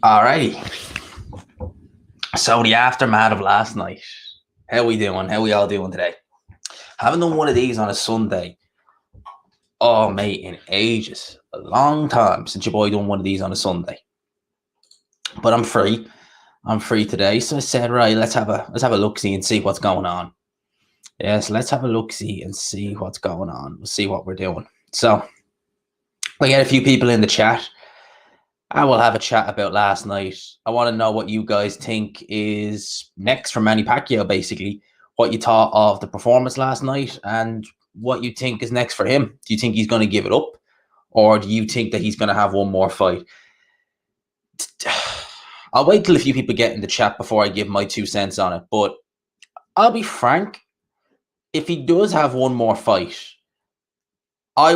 Alrighty. So the aftermath of last night. How we doing? How we all doing today? Haven't done one of these on a Sunday. Oh mate, in ages. A long time since your boy done one of these on a Sunday. But I'm free. I'm free today. So I said, right, let's have a look-see and see what's going on. Yes, let's have a look-see and see what's going on. We'll see what we're doing. So we get a few people in the chat. I will have a chat about last night. I want to know what you guys think is next for Manny Pacquiao, basically. What you thought of the performance last night and what you think is next for him. Do you think he's going to give it up? Or do you think that he's going to have one more fight? I'll wait till a few people get in the chat before I give my 2 cents on it. But I'll be frank. If he does have one more fight, I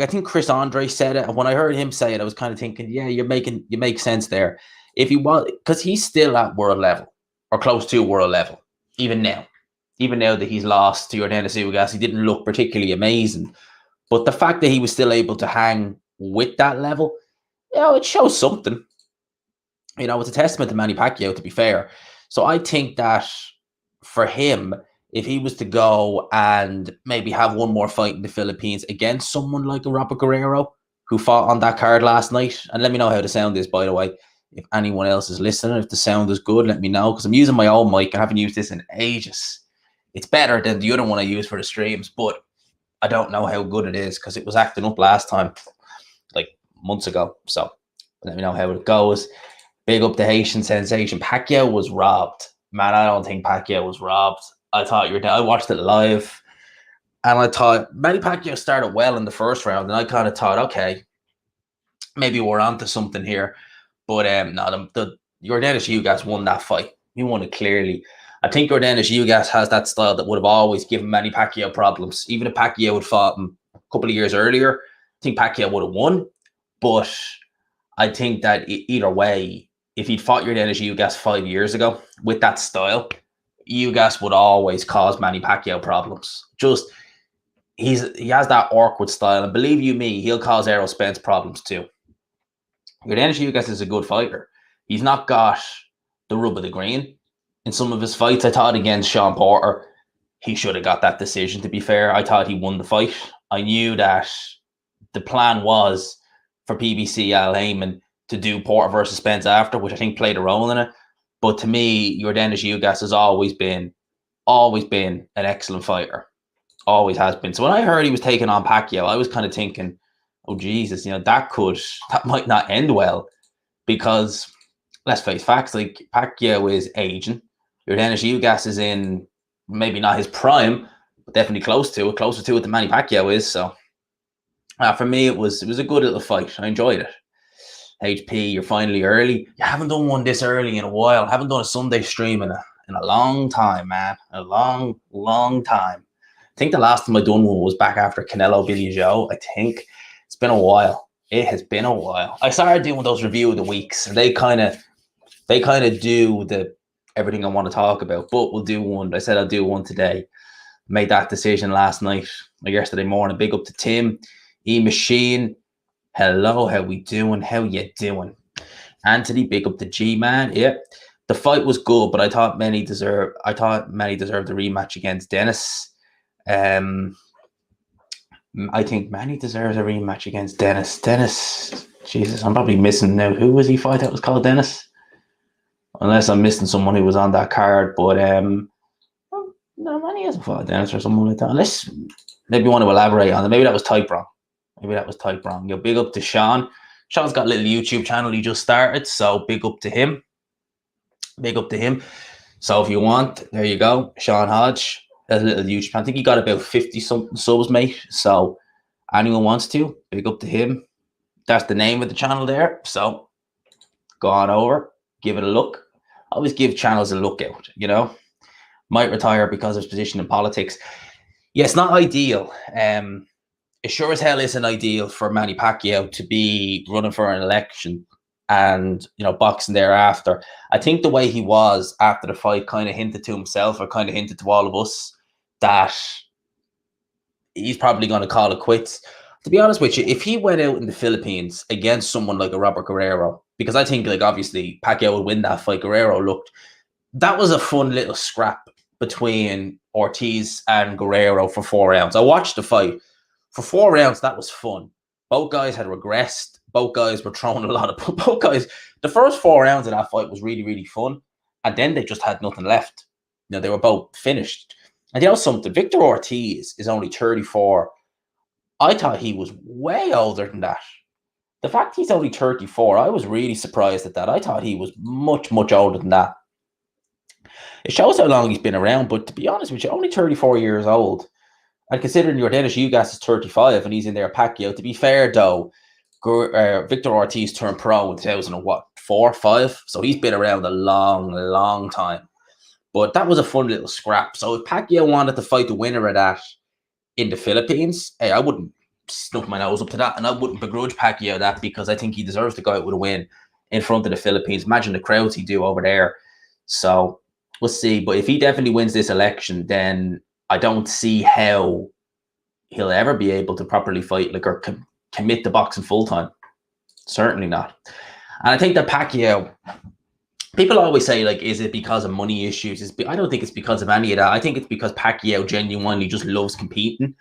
think Chris Andre said it, and when I heard him say it, I was kind of thinking, yeah, you make sense there. If he was, because he's still at world level or close to world level, even now that he's lost to Yordenis Ugas, he didn't look particularly amazing. But the fact that he was still able to hang with that level, it shows something. It's a testament to Manny Pacquiao, to be fair. So I think that for him, if he was to go and maybe have one more fight in the Philippines against someone like a Robert Guerrero, who fought on that card last night, and let me know how the sound is, by the way. If anyone else is listening, if the sound is good, let me know, because I'm using my own mic. I haven't used this in ages. It's better than the other one I use for the streams, but I don't know how good it is because it was acting up last time, like months ago. So let me know how it goes. Big up the Haitian sensation. Pacquiao was robbed. Man, I don't think Pacquiao was robbed. I watched it live, and I thought Manny Pacquiao started well in the first round, and I kind of thought, okay, maybe we're onto something here. But no, the Yordenis Ugas won that fight. He won it clearly. I think Yordenis Ugas has that style that would have always given Manny Pacquiao problems. Even if Pacquiao had fought him a couple of years earlier, I think Pacquiao would have won. But I think that either way, if he'd fought Yordenis Ugas 5 years ago with that style, Ugas would always cause Manny Pacquiao problems. He has that awkward style, and believe you me, he'll cause Errol Spence problems too. Yordenis Ugas is a good fighter. He's not got the rub of the green. In some of his fights, I thought against Sean Porter, he should have got that decision, to be fair. I thought he won the fight. I knew that the plan was for PBC Al Heyman to do Porter versus Spence after, which I think played a role in it. But to me, Yordenis Ugas has always been an excellent fighter. Always has been. So when I heard he was taking on Pacquiao, I was kind of thinking, oh, Jesus, that might not end well. Because, let's face facts, like Pacquiao is aging. Yordenis Ugas is in maybe not his prime, but definitely closer to it than Manny Pacquiao is. So for me, it was a good little fight. I enjoyed it. HP, you're finally early. You haven't done one this early in a while. I haven't done a Sunday stream in a long time, man. A long, long time. I think the last time I done one was back after Canelo Billy Joe. I think it's been a while. It has been a while. I started doing those review of the weeks, and they kind of do the everything I want to talk about. But we'll do one. I said I'll do one today. Made that decision last night or yesterday morning. Big up to Tim, E-Machine. Hello, how we doing? How you doing? Anthony, big up to G-Man. Yeah, the fight was good, but I thought Manny deserved the rematch against Dennis. I think Manny deserves a rematch against Dennis. Dennis, Jesus, I'm probably missing now. Who was he fight that was called Dennis? Unless I'm missing someone who was on that card, but no, Manny hasn't fought Dennis or someone like that. Unless maybe you want to elaborate on it. Maybe that was typed wrong. Yo, big up to Sean. Sean's got a little YouTube channel he just started, so big up to him. So if you want, there you go. Sean Hodge has a little YouTube channel. I think he got about 50-something subs, mate. So anyone wants to, big up to him. That's the name of the channel there. So go on over, give it a look. Always give channels a look out, Might retire because of his position in politics. Yeah, it's not ideal. It sure as hell isn't ideal for Manny Pacquiao to be running for an election and, boxing thereafter. I think the way he was after the fight kind of hinted to himself or kind of hinted to all of us that he's probably going to call it quits. To be honest with you, if he went out in the Philippines against someone like a Robert Guerrero because I think, like, obviously Pacquiao would win that fight. That was a fun little scrap between Ortiz and Guerrero for 4 rounds. I watched the fight. For 4 rounds, that was fun. Both guys had regressed. Both guys were throwing a lot of... Both guys... The first 4 rounds of that fight was really, really fun. And then they just had nothing left. You know, they were both finished. And you know something? Victor Ortiz is only 34. I thought he was way older than that. The fact he's only 34, I was really surprised at that. I thought he was much, much older than that. It shows how long he's been around, but to be honest with you, only 34 years old. And considering Yordenis Ugas is 35 and he's in there Pacquiao, to be fair though, Victor Ortiz turned pro in 2004, 5? So he's been around a long, long time. But that was a fun little scrap. So if Pacquiao wanted to fight the winner of that in the Philippines, hey, I wouldn't snuff my nose up to that, and I wouldn't begrudge Pacquiao that, because I think he deserves to go out with a win in front of the Philippines. Imagine the crowds he'd do over there. So we'll see. But if he definitely wins this election, then I don't see how he'll ever be able to properly fight, like, or commit to boxing full time. Certainly not. And I think that Pacquiao, people always say, like, is it because of money issues? I don't think it's because of any of that. I think it's because Pacquiao genuinely just loves competing.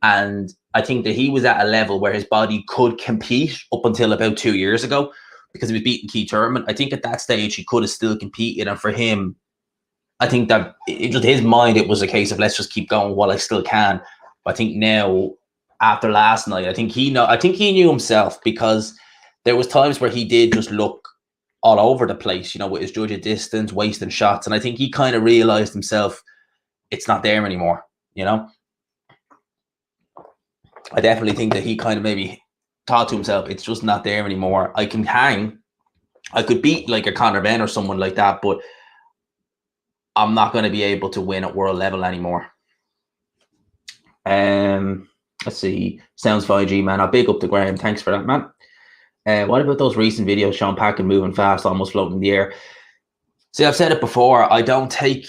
And I think that he was at a level where his body could compete up until about 2 years ago, because he was beating Keith Thurman. I think at that stage he could have still competed. And for him, I think that in just his mind, it was a case of, let's just keep going while I still can. But I think now, after last night, I think he knew himself, because there was times where he did just look all over the place, you know, with his judge at distance, wasting shots. And I think he kind of realized himself, it's not there anymore, you know. I definitely think that he kind of maybe thought to himself, it's just not there anymore. I can hang. I could beat like a Conor Benn or someone like that, but I'm not going to be able to win at world level anymore. Let's see. Sounds 5G, man. I'll big up to Graham. Thanks for that, man. What about those recent videos, Sean Packin moving fast, almost floating in the air? See, I've said it before. I don't take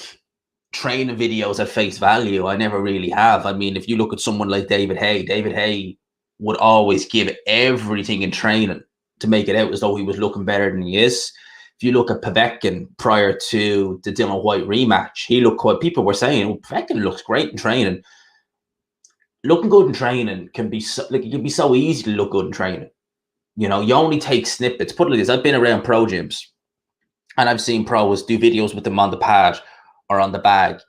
training videos at face value. I never really have. I mean, if you look at someone like David Haye would always give everything in training to make it out as though he was looking better than he is. If you look at Povetkin prior to the Dillian Whyte rematch, he looked quite, people were saying, well, Povetkin looks great in training. Looking good in training can be so, like, it can be so easy to look good in training. You know, you only take snippets. Put it like this, I've been around pro gyms and I've seen pros do videos with them on the pad or on the bag,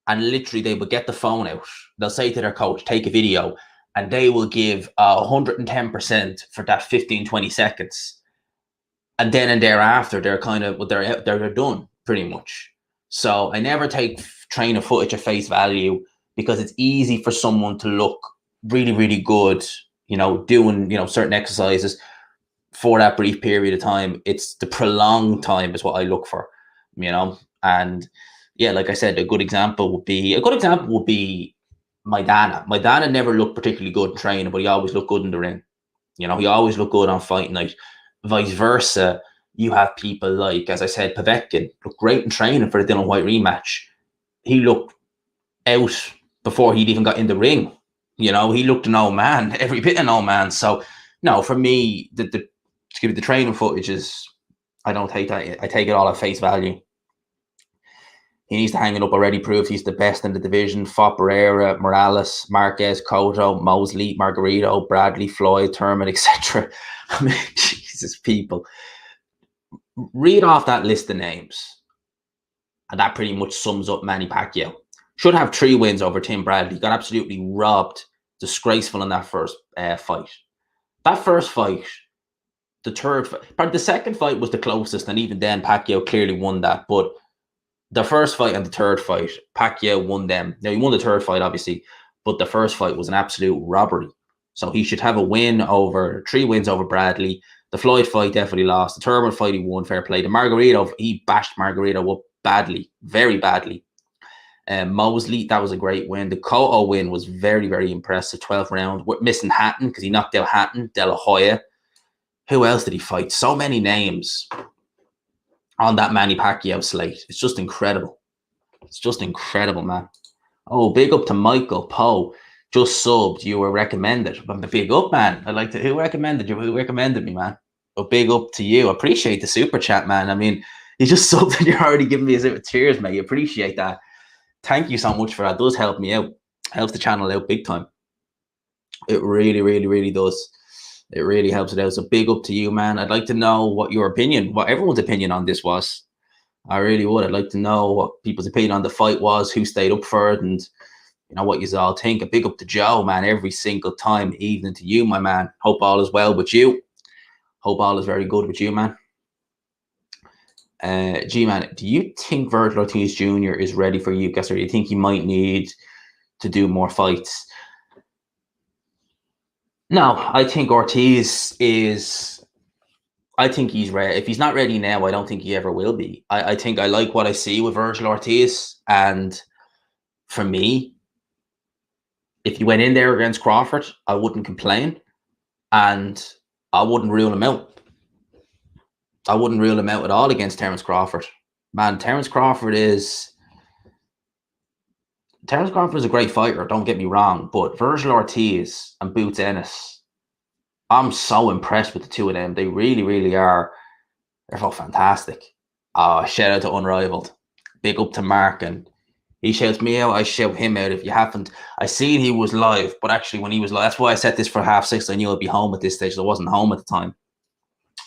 and literally they will get the phone out. They'll say to their coach, take a video, and they will give 110% for that 15, 20 seconds. And then and thereafter, they're kind of, they're done pretty much. So I never take training footage at face value, because it's easy for someone to look really, really good, you know, doing, you know, certain exercises for that brief period of time. It's the prolonged time is what I look for, you know. And yeah, like I said, a good example would be Maidana. Maidana never looked particularly good in training, but he always looked good in the ring. You know, he always looked good on fight night. Vice versa, you have people like, as I said, Povetkin looked great in training for the Dillian Whyte rematch. He looked out before he'd even got in the ring. You know, he looked an old man, every bit an old man. So no, for me, the training footage is, I don't take that. I take it all at face value. He needs to hang it up already, prove he's the best in the division. Fop, Barrera, Morales, Marquez, Cotto, Mosley, Margarito, Bradley, Floyd, Thurman, etc. I mean, Jesus, people. Read off that list of names, and that pretty much sums up Manny Pacquiao. Should have 3 wins over Tim Bradley. Got absolutely robbed. Disgraceful in that first fight. That first fight, the third fight, probably the second fight was the closest, and even then Pacquiao clearly won that. But the first fight and the third fight, Pacquiao won them. Now, he won the third fight, obviously, but the first fight was an absolute robbery. So he should have 3 wins over Bradley. The Floyd fight definitely lost. The Thurman fight he won, fair play. The Margarito, he bashed Margarito up badly, very badly. Mosley, that was a great win. The Cotto win was very, very impressive. 12 rounds. We're missing Hatton because he knocked out Hatton. De La Hoya. Who else did he fight? So many names on that Manny Pacquiao slate. It's just incredible. It's just incredible, man. Oh, big up to Michael Poe. Just subbed. You were recommended. But big up, man. I'd like to. Who recommended you? Who recommended me, man? A big up to you. Appreciate the super chat, man. I mean, you just something you're already giving me a bit of tears, mate. Appreciate that. Thank you so much for that. It does help me out. Helps the channel out big time. It really, really, really does. It really helps it out. So big up to you, man. I'd like to know what your opinion, what everyone's opinion on this was. I really would. I'd like to know what people's opinion on the fight was, who stayed up for it, and you know what you all think. A big up to Joe, man, every single time. Evening to you, my man. Hope all is well with you. Hope all is very good with you, man. G-Man, do you think Virgil Ortiz Jr. is ready for Ugas, or do you think he might need to do more fights? No, I think Ortiz is... I think he's ready. If he's not ready now, I don't think he ever will be. I think I like what I see with Virgil Ortiz. And for me, if he went in there against Crawford, I wouldn't complain. And I wouldn't rule him out. I wouldn't rule him out at all against Terence Crawford. Man, Terence Crawford is a great fighter, don't get me wrong. But Virgil Ortiz and Boots Ennis, I'm so impressed with the two of them. They really, really are. They're so fantastic. Shout out to Unrivaled. Big up to Mark. And he shouts me out, I shout him out. If you haven't, I seen he was live, but actually when he was live, that's why I set this for 6:30. I knew I'd be home at this stage. I wasn't home at the time.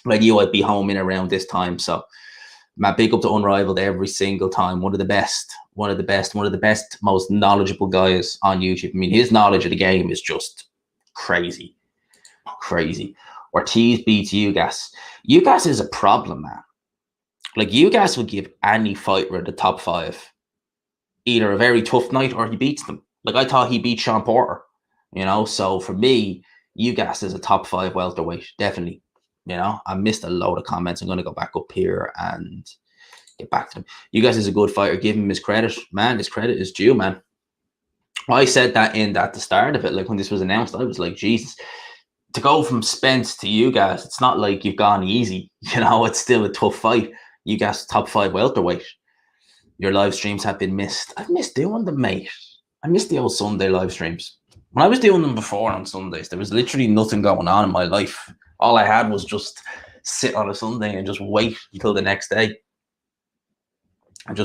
But I knew I'd be home in around this time. So my big up to Unrivaled every single time. One of the best, most knowledgeable guys on YouTube. I mean, his knowledge of the game is just crazy. Crazy. Ortiz beats Ugas. Ugas is a problem, man. Like, Ugas would give any fighter in the top 5 either a very tough night or he beats them. Like, I thought he beat Sean Porter, you know? So for me, Ugas is a top 5 welterweight, definitely. You know, I missed a load of comments. I'm going to go back up here and get back to them. Ugas is a good fighter. Give him his credit. Man, his credit is due, man. I said that at the start of it, like when this was announced, I was like, Jesus. To go from Spence to Ugas, it's not like you've gone easy. You know, it's still a tough fight. Ugas top 5 welterweight. Your live streams have been missed. I've missed doing them, mate. I missed the old Sunday live streams. When I was doing them before on Sundays, there was literally nothing going on in my life. All I had was just sit on a Sunday and just wait until the next day. If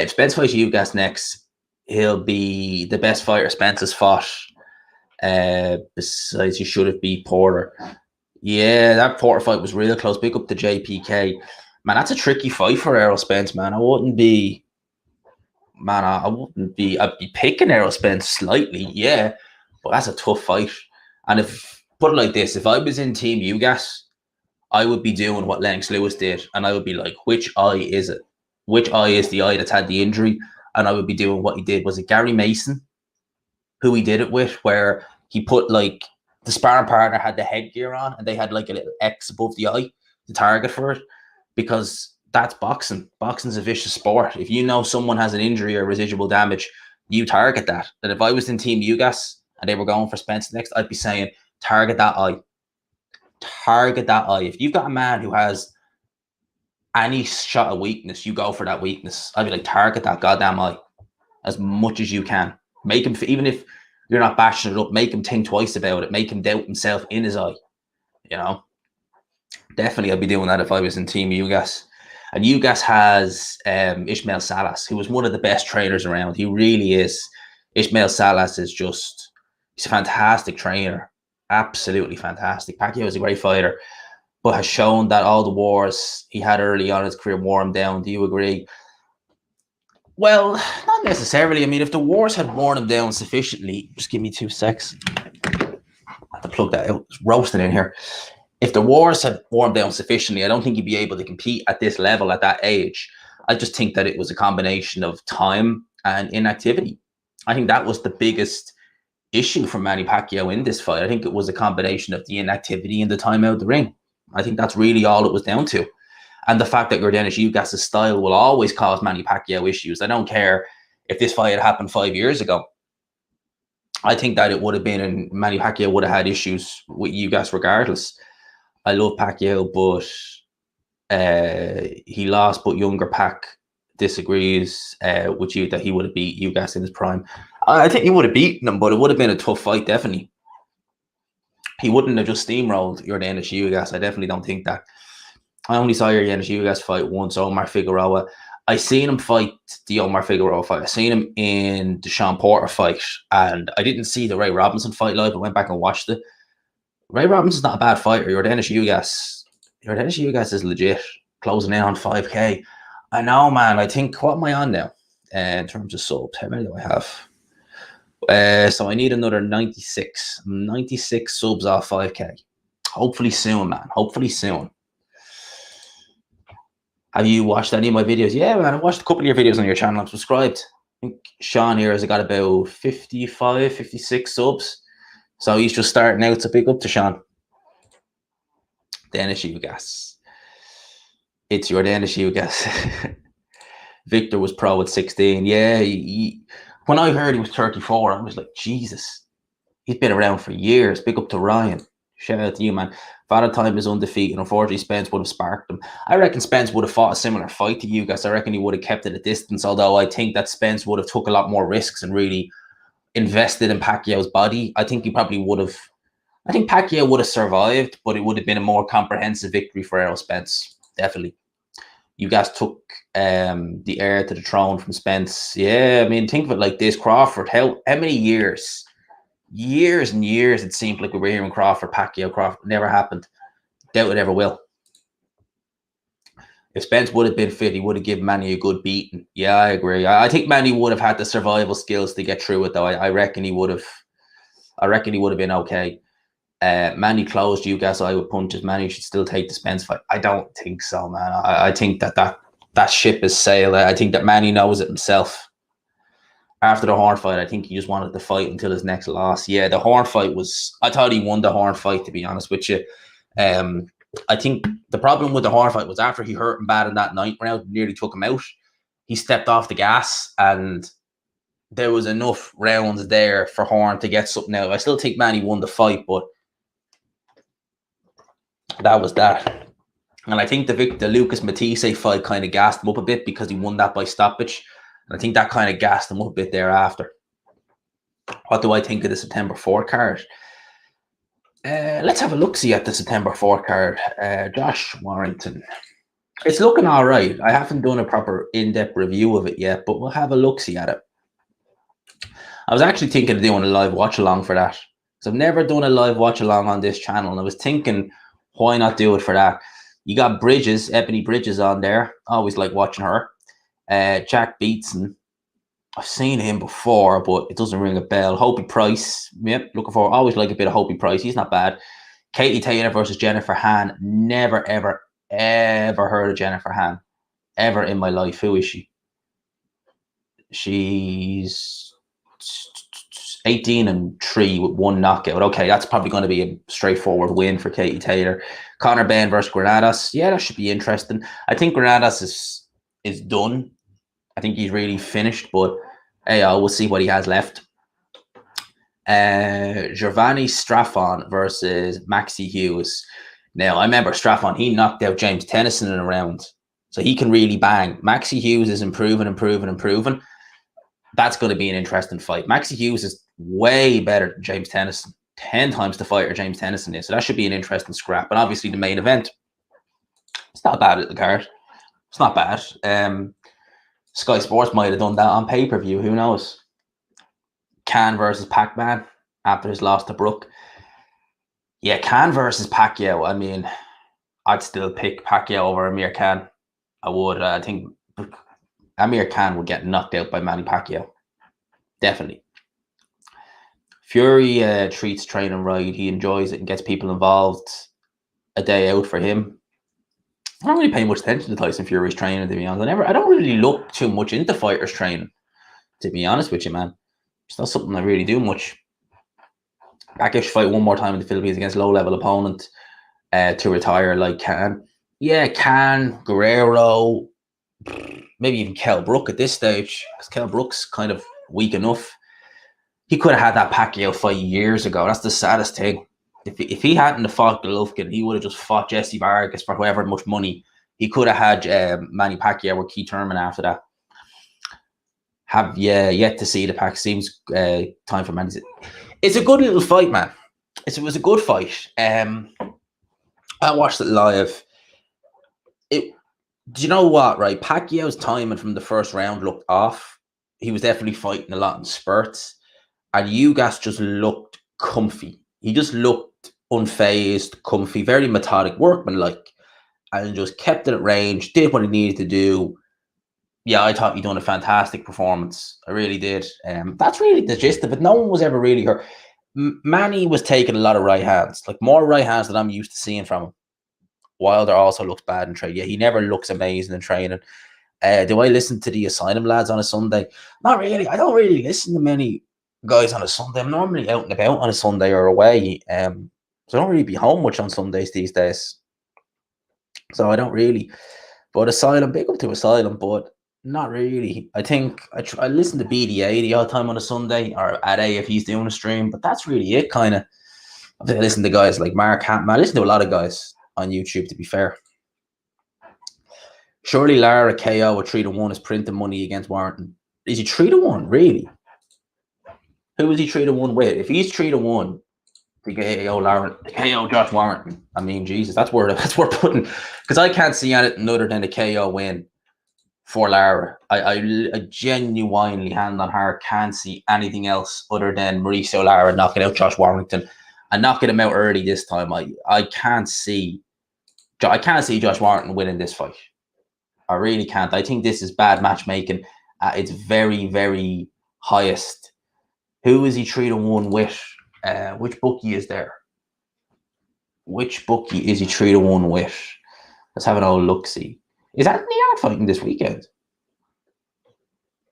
Spence fights Ugas next, he'll be the best fighter Spence has fought. Besides, he should have beat Porter. Yeah, that Porter fight was real close. Big up to JPK. Man, that's a tricky fight for Errol Spence, man. I'd be picking Errol Spence slightly, yeah, but that's a tough fight. And put it like this, if I was in Team Ugas, I would be doing what Lennox Lewis did, and I would be like, which eye is it? Which eye is the eye that's had the injury? And I would be doing what he did. Was it Gary Mason who he did it with, where he put, like, the sparring partner had the headgear on and they had like a little X above the eye to target for it? Because that's boxing. Boxing's a vicious sport. If you know someone has an injury or residual damage, you target that. And if I was in Team Ugas and they were going for Spence next, I'd be saying, target that eye. Target that eye. If you've got a man who has any shot of weakness, you go for that weakness. I'd be like, target that goddamn eye as much as you can. Make him, even if you're not bashing it up, make him think twice about it. Make him doubt himself in his eye. You know? Definitely I'd be doing that if I was in Team Ugas. And Ugas has Ismail Salas, who was one of the best trainers around. He really is. Ismail Salas is just, he's a fantastic trainer. Absolutely fantastic. Pacquiao is a great fighter, but has shown that all the wars he had early on in his career wore him down. Do you agree? Well, not necessarily. I mean, if the wars had worn him down sufficiently, just give me 2 secs. I have to plug that out. It's roasting in here. If the wars had worn him down sufficiently, I don't think he'd be able to compete at this level at that age. I just think that it was a combination of time and inactivity. I think that was the biggest issue for Manny Pacquiao in this fight. I think it was a combination of the inactivity and the time out of the ring. I think that's really all it was down to. And the fact that Yordenis Ugas' style will always cause Manny Pacquiao issues. I don't care if this fight had happened 5 years ago. I think that it would have been, and Manny Pacquiao would have had issues with Ugas regardless. I love Pacquiao, but he lost, but younger Pac disagrees with you that he would have beat Ugas in his prime. I think he would have beaten him, but it would have been a tough fight, definitely. he wouldn't have just steamrolled Yordenis Ugas. I definitely don't think that. I only saw Yordenis Ugas fight once, Omar Figueroa. I seen him fight the Omar Figueroa fight. I seen him in the Sean Porter fight, and I didn't see the Ray Robinson fight live. I went back and watched it. Ray Robinson's not a bad fighter. Yordenis Ugas is legit, closing in on 5K. I know, man. I think, what am I on now in terms of subs? How many do I have? So I need another 96. 96 subs off 5K. Hopefully soon, man. Hopefully soon. Have you watched any of my videos? Yeah, man. I watched a couple of your videos on your channel. I'm subscribed. I think Sean here has got about 55, 56 subs. So he's just starting out. So big up to Sean. Yordenis Ugas. It's Yordenis Ugas. Victor was pro at 16. Yeah, when I heard he was 34, I was like, Jesus. He's been around for years. Big up to Ryan. Shout out to you, man. Father Time is undefeated. Unfortunately, Spence would have sparked him. I reckon Spence would have fought a similar fight to Ugas. I reckon he would have kept it a distance, although I think that Spence would have took a lot more risks and really invested in Pacquiao's body. I think he probably would have. I think Pacquiao would have survived, but it would have been a more comprehensive victory for Errol Spence. Definitely. Ugas took the heir to the throne from Spence. Yeah, I mean, think of it like this. Crawford, how many years? Years and years it seemed like we were hearing Crawford, Pacquiao. Never happened. Doubt it ever will. If Spence would have been fit, he would have given Manny a good beating. Yeah, I agree. I think Manny would have had the survival skills to get through it, though. I reckon he would have. I reckon he would have been okay. Manny closed Ugas. I would punches. Manny should still take the Spence fight. I don't think so, man. I think that ship is sailed. I think that Manny knows it himself. After the Horn fight, I think he just wanted to fight until his next loss. Yeah, the Horn fight was... I thought he won the Horn fight, to be honest with you. I think the problem with the Horn fight was after he hurt him bad in that ninth round, nearly took him out, he stepped off the gas, and there was enough rounds there for Horn to get something out. I still think Manny won the fight, but that was that. And I think the Lucas Matisse fight kind of gassed him up a bit because he won that by stoppage. And I think that kind of gassed him up a bit thereafter. What do I think of the September 4 card? Let's have a look-see at the September 4 card. Josh Warrington. It's looking all right. I haven't done a proper in-depth review of it yet, but we'll have a look-see at it. I was actually thinking of doing a live watch-along for that. Because I've never done a live watch-along on this channel. And I was thinking, why not do it for that? You got Bridges, Ebony Bridges on there. I always like watching her. Jack Beatson. I've seen him before, but it doesn't ring a bell. Hopi Price. Yep, looking for. Always like a bit of Hopi Price. He's not bad. Katie Taylor versus Jennifer Han. Never, ever, ever heard of Jennifer Han. Ever in my life. Who is she? She's 18-3 with 1 knockout. Okay, that's probably going to be a straightforward win for Katie Taylor. Conor Benn versus Granadas. Yeah, that should be interesting. I think Granadas is done. I think he's really finished, but hey, we'll see what he has left. Giovanni Straffon versus Maxi Hughes. Now, I remember Straffon, he knocked out James Tennyson in a round, so he can really bang. Maxi Hughes is improving. That's going to be an interesting fight. Maxi Hughes is way better than James Tennyson. 10 times the fighter James Tennyson is, so that should be an interesting scrap. And obviously the main event, it's not a bad little card. It's not bad. Sky Sports might have done that on pay-per-view. Who knows? Khan versus Pac-Man after his loss to Brook. Yeah, Khan versus Pacquiao. I mean, I'd still pick Pacquiao over Amir Khan. I would. I think Amir Khan would get knocked out by Manny Pacquiao. Definitely. Fury treats training right. He enjoys it and gets people involved. A day out for him. I don't really pay much attention to Tyson Fury's training, to be honest. I don't really look too much into fighters' training, to be honest with you, man. It's not something I really do much. Pacquiao should fight one more time in the Philippines against low-level opponent to retire like Khan. Yeah, Khan, Guerrero, maybe even Kell Brook at this stage, because Kell Brook's kind of weak enough. He could have had that Pacquiao fight years ago. That's the saddest thing. If he hadn't have fought Golovkin, he would have just fought Jesse Vargas for however much money. He could have had Manny Pacquiao or Keith Thurman after that. Have yet to see the pack. Seems time for Manny. It's a good little fight, man. it was a good fight. I watched it live. Do you know what, right? Pacquiao's timing from the first round looked off. He was definitely fighting a lot in spurts. And Ugas just looked comfy. He just looked unfazed, comfy, very methodic, workmanlike, and just kept it at range, did what he needed to do. Yeah, I thought he done a fantastic performance. I really did. That's really the gist of it. No one was ever really hurt. Manny was taking a lot of right hands, like more right hands than I'm used to seeing from him. Wilder also looks bad in training. Yeah, he never looks amazing in training. Do I listen to the Asylum lads on a Sunday? Not really. I don't really listen to many guys on a Sunday. I'm normally out and about on a Sunday or away. So I don't really be home much on Sundays these days. So I don't really. But Asylum, big up to Asylum, but not really. I think I listen to BDA the odd time on a Sunday or at A if he's doing a stream, but that's really it, kind of. I listen to guys like Mark Hampton. I listen to a lot of guys on YouTube, to be fair. Surely Lara KO at 3-1 is printing money against Warrington. Is he 3-1? Really? Who is he 3-1 with? If he's 3-1 to KO Lara, KO Josh Warrington, I mean, Jesus, that's where putting, because I can't see anything other than a KO win for Lara. I genuinely, hand on heart, can't see anything else other than Mauricio Lara knocking out Josh Warrington and knocking him out early this time. I can't see Josh Warrington winning this fight. I really can't. I think this is bad matchmaking at its very, very highest. Who is he 3-1 with? Which bookie is there? Which bookie is he 3-1 with? Let's have an old look-see. Is Anthony Yard fighting this weekend?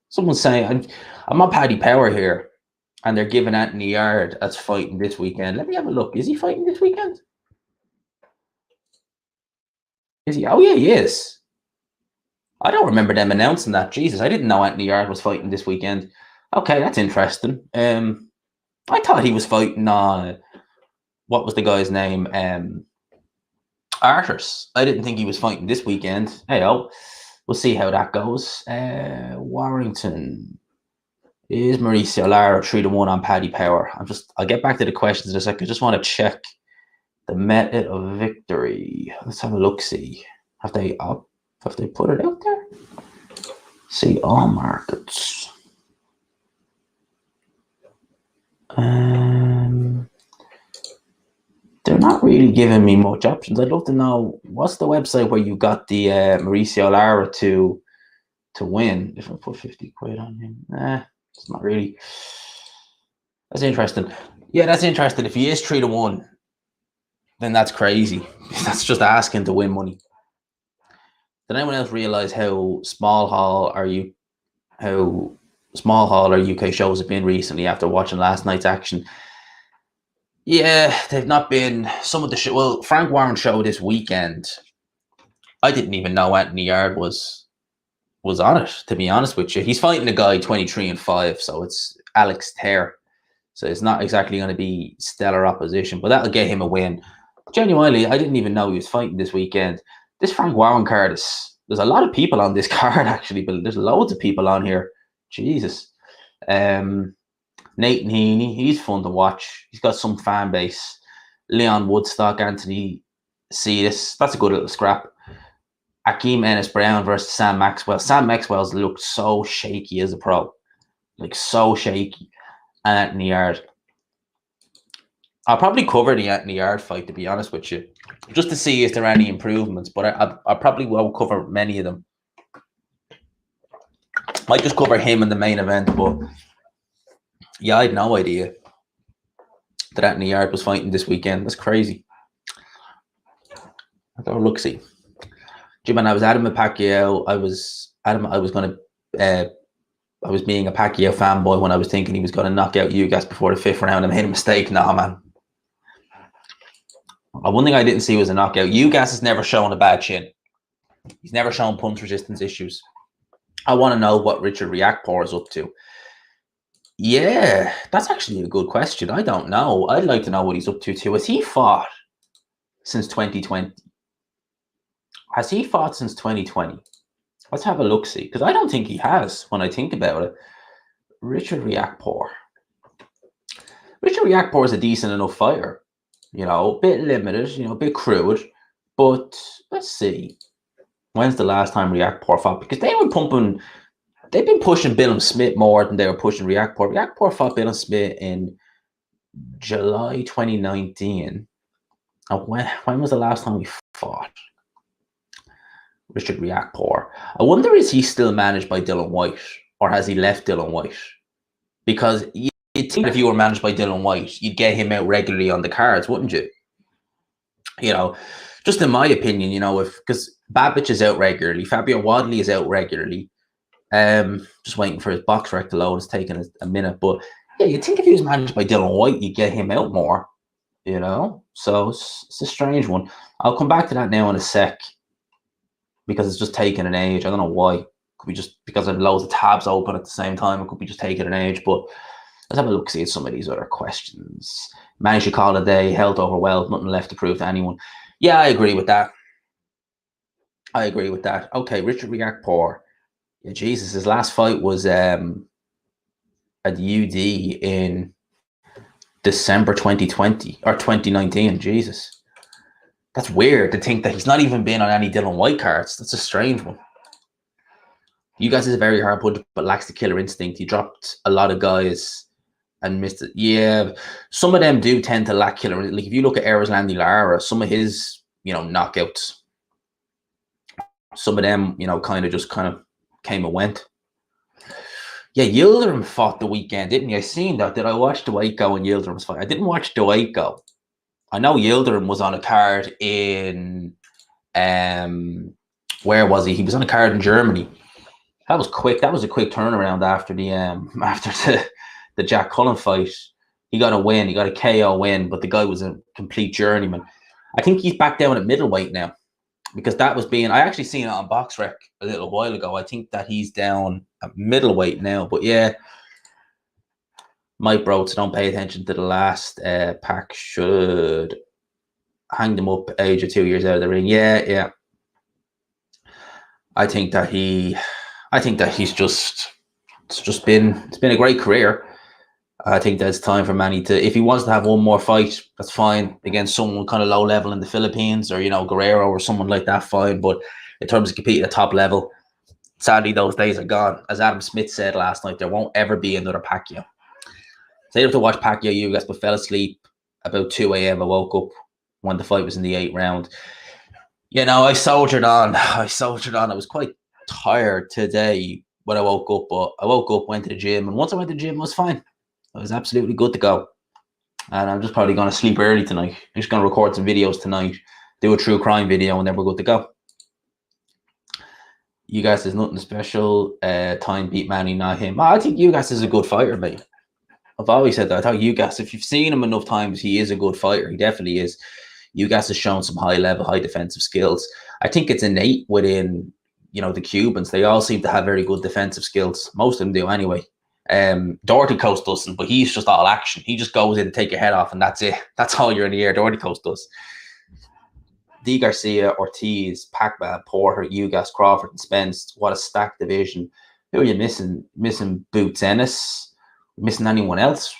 Someone's saying, I'm on Paddy Power here, and they're giving Anthony Yard as fighting this weekend. Let me have a look. Is he fighting this weekend? Is he? Oh, yeah, he is. I don't remember them announcing that. Jesus, I didn't know Anthony Yard was fighting this weekend. Okay, that's interesting. I thought he was fighting what was the guy's name? Arthurs. I didn't think he was fighting this weekend. Hey, we'll see how that goes. Warrington. Is Mauricio Lara 3-1 on Paddy Power? I'll get back to the questions in a second. I just want to check the method of victory. Let's have a look-see. Have they put it out there? See all markets. They're not really giving me much options. I'd love to know what's the website where you got the Mauricio Lara to win. If I put 50 quid on him, it's not really. That's interesting. Yeah, that's interesting. If he is 3-1, then that's crazy. That's just asking to win money. Did anyone else realize how small hall our UK shows have been recently after watching last night's action? Yeah, they've not been. Some of the show. Well, Frank Warren's show this weekend, I didn't even know Anthony Yard was on it, to be honest with you. He's fighting a guy 23-5, so it's Alex Terre. So it's not exactly going to be stellar opposition, but that'll get him a win. Genuinely, I didn't even know he was fighting this weekend. This Frank Warren card there's a lot of people on this card, actually, but there's loads of people on here. Jesus. Nathan Heaney, he's fun to watch. He's got some fan base. Leon Woodstock, Anthony Cetus, that's a good little scrap. Akeem Ennis-Brown versus Sam Maxwell. Sam Maxwell's looked so shaky as a pro. Like, so shaky. And Anthony Yard. I'll probably cover the Anthony Yard fight, to be honest with you, just to see if there are any improvements, but I probably won't cover many of them. Might just cover him in the main event, but yeah, I had no idea that Anthony Yard was fighting this weekend. That's crazy. I got a look-see. Jim, I was adamant Pacquiao. I was being a Pacquiao fanboy when I was thinking he was going to knock out Ugas before the 5th round. I made a mistake. Nah, man. One thing I didn't see was a knockout. Ugas has never shown a bad chin. He's never shown punch resistance issues. I want to know what Richard Riakporhe is up to. Yeah, that's actually a good question. I don't know. I'd like to know what he's up to too. Has he fought since 2020? Has he fought since 2020? Let's have a look-see, because I don't think he has when I think about it. Richard Riakporhe. Richard Riakporhe is a decent enough fighter. You know, a bit limited, you know, a bit crude. But let's see. When's the last time Riakporhe fought? Because they've been pushing Billum Smith more than they were pushing Riakporhe. Riakporhe fought Billum Smith in July 2019. And when was the last time we fought Richard Riakporhe? I wonder, is he still managed by Dylan White, or has he left Dylan White? Because you'd think if you were managed by Dylan White, you'd get him out regularly on the cards, wouldn't you? You know, just in my opinion, you know, because Babbage is out regularly, Fabio Wadley is out regularly. Just waiting for his box rec to load. It's taking a minute, but yeah, you'd think if he was managed by Dylan White, you'd get him out more. You know, so it's a strange one. I'll come back to that now in a sec because it's just taking an age. I don't know why. Could be just because I have loads of tabs open at the same time. It could be just taking an age, but let's have a look, see at some of these other questions. Manny should call it a day. Health over wealth. Nothing left to prove to anyone. Yeah, I agree with that. I agree with that. Okay, Richard Riakporhe. Yeah, Jesus, his last fight was at the UD in December 2020 or 2019. Jesus. That's weird to think that he's not even been on any Dylan White cards. That's a strange one. Ugas is a very hard puncher, but lacks the killer instinct. He dropped a lot of guys and missed it. Yeah, some of them do tend to lack killer. Like if you look at Erislandy Lara, some of his, you know, knockouts, some of them, you know, kind of came and went. Yeah, Yildirim fought the weekend, didn't you? I seen that. Did I watch Dwayko and Yildirim's fight? I didn't watch Dwayko. I know Yildirim was on a card in where was he? He was on a card in Germany. That was quick. That was a quick turnaround after the Jack Cullen fight. He got a win. He got a KO win, but the guy was a complete journeyman. I think he's back down at middleweight now because that was being. I actually seen it on BoxRec a little while ago. I think that he's down at middleweight now. But yeah, Mike Broats, don't pay attention to the last pack. Should hang them up age or 2 years out of the ring. Yeah. I think that he's just. It's been a great career. I think there's time for Manny to, if he wants to have one more fight, that's fine against someone kind of low level in the Philippines, or, you know, Guerrero or someone like that, fine. But in terms of competing at top level, sadly, those days are gone. As Adam Smith said last night, there won't ever be another Pacquiao. So I had to watch Pacquiao Ugas, but fell asleep about 2 a.m. I woke up when the fight was in the 8th round. You know, I soldiered on. I was quite tired today when I woke up, but I woke up, went to the gym, and once I went to the gym, I was fine. I was absolutely good to go. And I'm just probably going to sleep early tonight. I'm just going to record some videos tonight, do a true crime video, and then we're good to go. You guys, there's nothing special. Time beat Manny, not him. I think Ugas is a good fighter, mate. I've always said that. I thought Ugas, if you've seen him enough times, he is a good fighter. He definitely is. Ugas has shown some high level, high defensive skills. I think it's innate within, you know, the Cubans. They all seem to have very good defensive skills. Most of them do anyway. Doherty Coast doesn't, but he's just all action. He just goes in to take your head off, and that's it. That's all you're in the air. Doherty Coast does. D. Garcia, Ortiz, Pacman, Porter, Ugas, Crawford, and Spence. What a stacked division. Who are you missing? Missing Boots Ennis? Missing anyone else?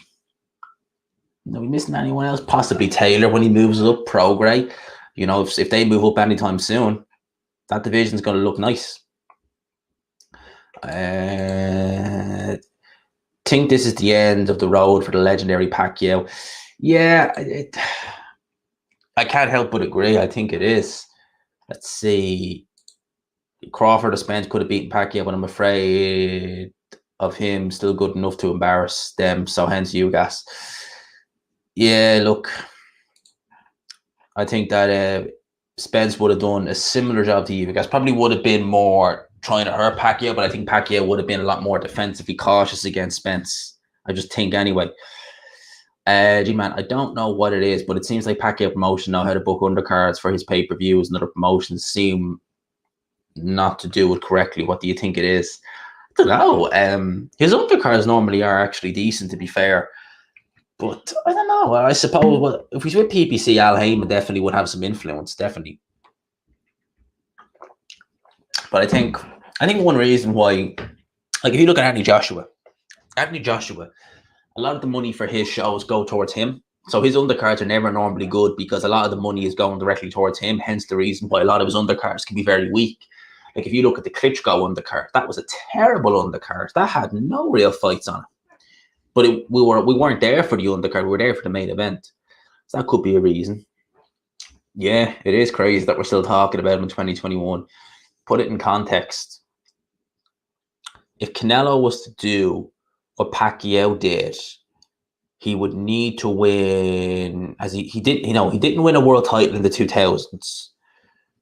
No, we missing anyone else? Possibly Taylor when he moves up. Progray. You know, if they move up anytime soon, that division's going to look nice. Think this is the end of the road for the legendary Pacquiao. Yeah, I can't help but agree. I think it is. Let's see. Crawford or Spence could have beaten Pacquiao, but I'm afraid of him still good enough to embarrass them. So hence Ugas. Yeah, look. I think that Spence would have done a similar job to Ugas. Probably would have been more trying to hurt Pacquiao, but I think Pacquiao would have been a lot more defensively cautious against Spence. I just think anyway. G-Man, I don't know what it is, but it seems like Pacquiao promotion know how to book undercards for his pay-per-views, and other promotions seem not to do it correctly. What do you think it is? I don't know. His undercards normally are actually decent, to be fair. But I don't know. I suppose if he's with PPC, Al Heyman definitely would have some influence, definitely. But I think one reason why, like if you look at Anthony Joshua, a lot of the money for his shows go towards him. So his undercards are never normally good because a lot of the money is going directly towards him. Hence the reason why a lot of his undercards can be very weak. Like if you look at the Klitschko undercard, that was a terrible undercard. That had no real fights on it. But we weren't there for the undercard. We were there for the main event. So that could be a reason. Yeah, it is crazy that we're still talking about him in 2021. Put it in context. If Canelo was to do what Pacquiao did, he would need to win, as he didn't win a world title in the 2000s.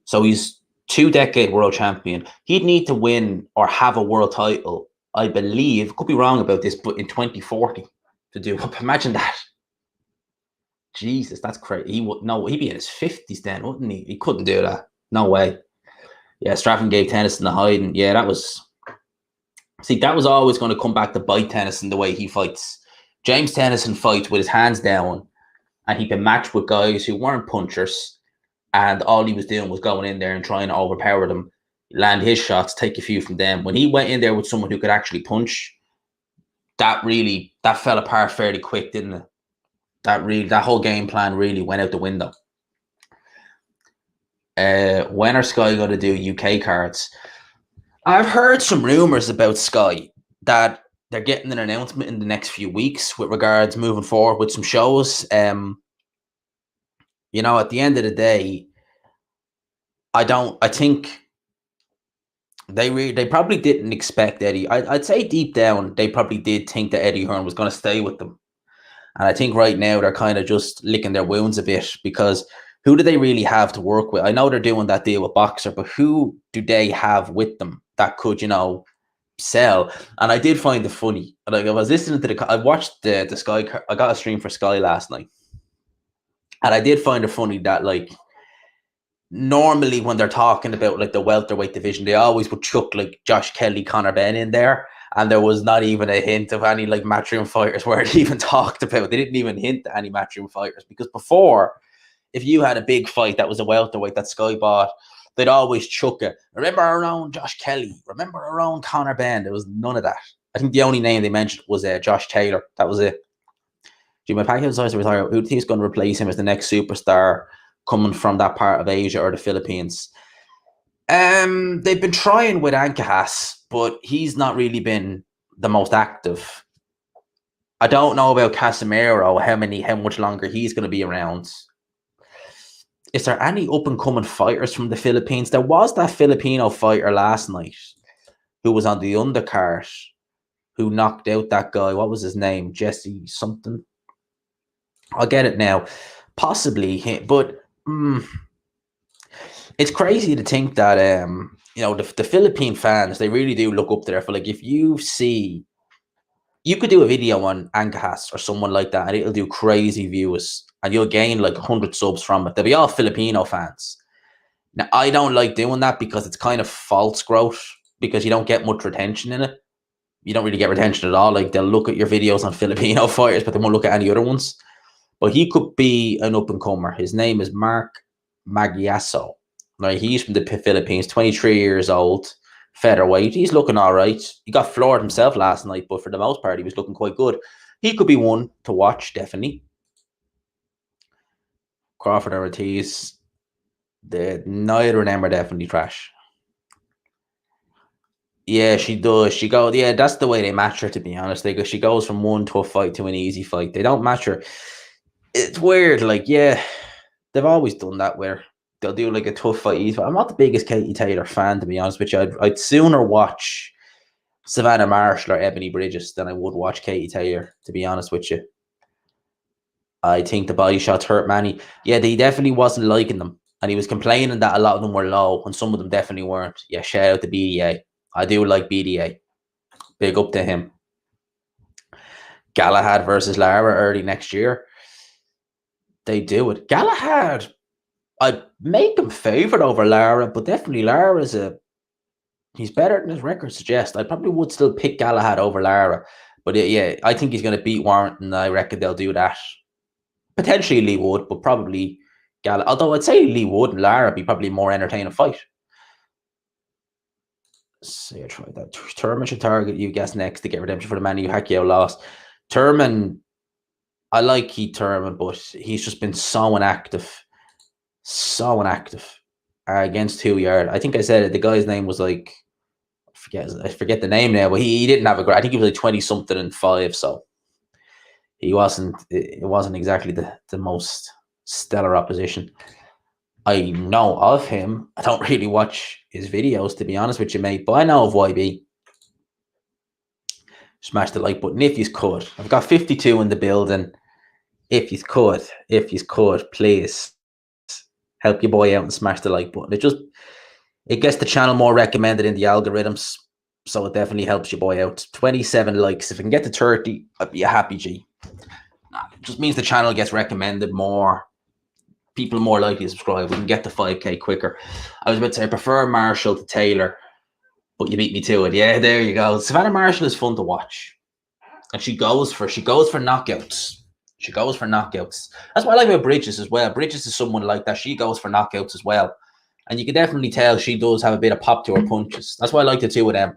So he's 2-decade world champion. He'd need to win or have a world title, I believe, could be wrong about this, but in 2040 to do. Imagine that. Jesus, that's crazy. He'd be in his 50s then, wouldn't he? He couldn't do that. No way. Yeah, Straffen gave Tennyson the hiding. Yeah, that was always going to come back to bite Tennyson the way he fights. James Tennyson fights with his hands down, and he can match with guys who weren't punchers, and all he was doing was going in there and trying to overpower them, land his shots, take a few from them. When he went in there with someone who could actually punch, that fell apart fairly quick, didn't it? That whole game plan really went out the window. When are Sky going to do UK cards? I've heard some rumors about Sky that they're getting an announcement in the next few weeks with regards moving forward with some shows. At the end of the day, I think they probably didn't expect Eddie. I'd say deep down they probably did think that Eddie Hearn was going to stay with them. And I think right now they're kind of just licking their wounds a bit because who do they really have to work with? I know they're doing that deal with Boxer, but who do they have with them that could, sell? And I did find it funny. Like I was listening to I watched the Sky. I got a stream for Sky last night, and I did find it funny that like normally when they're talking about like the welterweight division, they always would chuck like Josh Kelly, Conor Benn in there. And there was not even a hint of any like matchroom fighters where they even talked about. They didn't even hint at any matchroom fighters because before, if you had a big fight that was a welterweight that Sky bought, they'd always chuck it. Remember our own Josh Kelly. Remember our own Conor Benn. There was none of that. I think the only name they mentioned was Josh Taylor. That was it. Jimmy Pacquiao decides to retire. Who do you think is going to replace him as the next superstar coming from that part of Asia or the Philippines? They've been trying with Ancajas, but he's not really been the most active. I don't know about Casemiro, how much longer he's going to be around. Is there any up-and-coming fighters from the Philippines? There was that Filipino fighter last night who was on the undercard who knocked out that guy. What was his name? Jesse something. I'll get it now. Possibly him, but it's crazy to think that the Philippine fans, they really do look up there for like if you could do a video on Ancajas or someone like that and it'll do crazy views and you'll gain like 100 subs from it. They'll be all Filipino fans. Now I don't like doing that because it's kind of false growth because you don't get much retention in it. You don't really get retention at all. Like they'll look at your videos on Filipino fighters, but they won't look at any other ones. But he could be an up-and-comer. His name is Mark Magiaso. Right, he's from the Philippines, 23 years old, featherweight. He's looking all right. He got floored himself last night, but for the most part, he was looking quite good. He could be one to watch, definitely. Crawford or Ortiz, neither of them are definitely trash. Yeah, she does. Yeah, that's the way they match her, to be honest. She goes from one tough fight to an easy fight. They don't match her. It's weird. Like, yeah, they've always done that where they'll do like a tough fight. I'm not the biggest Katie Taylor fan, to be honest with you. I'd sooner watch Savannah Marshall or Ebony Bridges than I would watch Katie Taylor, to be honest with you. I think the body shots hurt Manny. Yeah, he definitely wasn't liking them. And he was complaining that a lot of them were low and some of them definitely weren't. Yeah, shout out to BDA. I do like BDA. Big up to him. Galahad versus Lara early next year. They do it. Galahad, I'd make him favourite over Lara, but definitely Lara he's better than his record suggests. I probably would still pick Galahad over Lara. But yeah, I think he's going to beat Warrington. I reckon they'll do that. Potentially Lee Wood, but probably Galahad. Although I'd say Lee Wood and Lara be probably a more entertaining fight. So try that. Turman should target Ugas next to get redemption for the Manny Pacquiao loss. Thurman, I like Keith Thurman, but he's just been so inactive. So inactive. Against 2 yard. I think I said it. The guy's name was like, I forget the name now, but he didn't have a great, I think he was like 20 something and 5. So it wasn't exactly the most stellar opposition. I know of him. I don't really watch his videos, to be honest with you, mate, but I know of YB. Smash the like button if you could. I've got 52 in the building. If you could, please help your boy out and smash the like button. It gets the channel more recommended in the algorithms, so it definitely helps your boy out. 27 likes. If I can get to 30, I'd be a happy G. It just means the channel gets recommended more. People are more likely to subscribe. We can get to 5K quicker. I was about to say I prefer Marshall to Taylor, but you beat me to it. Yeah, there you go. Savannah Marshall is fun to watch, and she goes for knockouts. She goes for knockouts. That's what I like about Bridges as well. Bridges is someone like that. She goes for knockouts as well. And you can definitely tell she does have a bit of pop to her punches. That's why I like the two of them.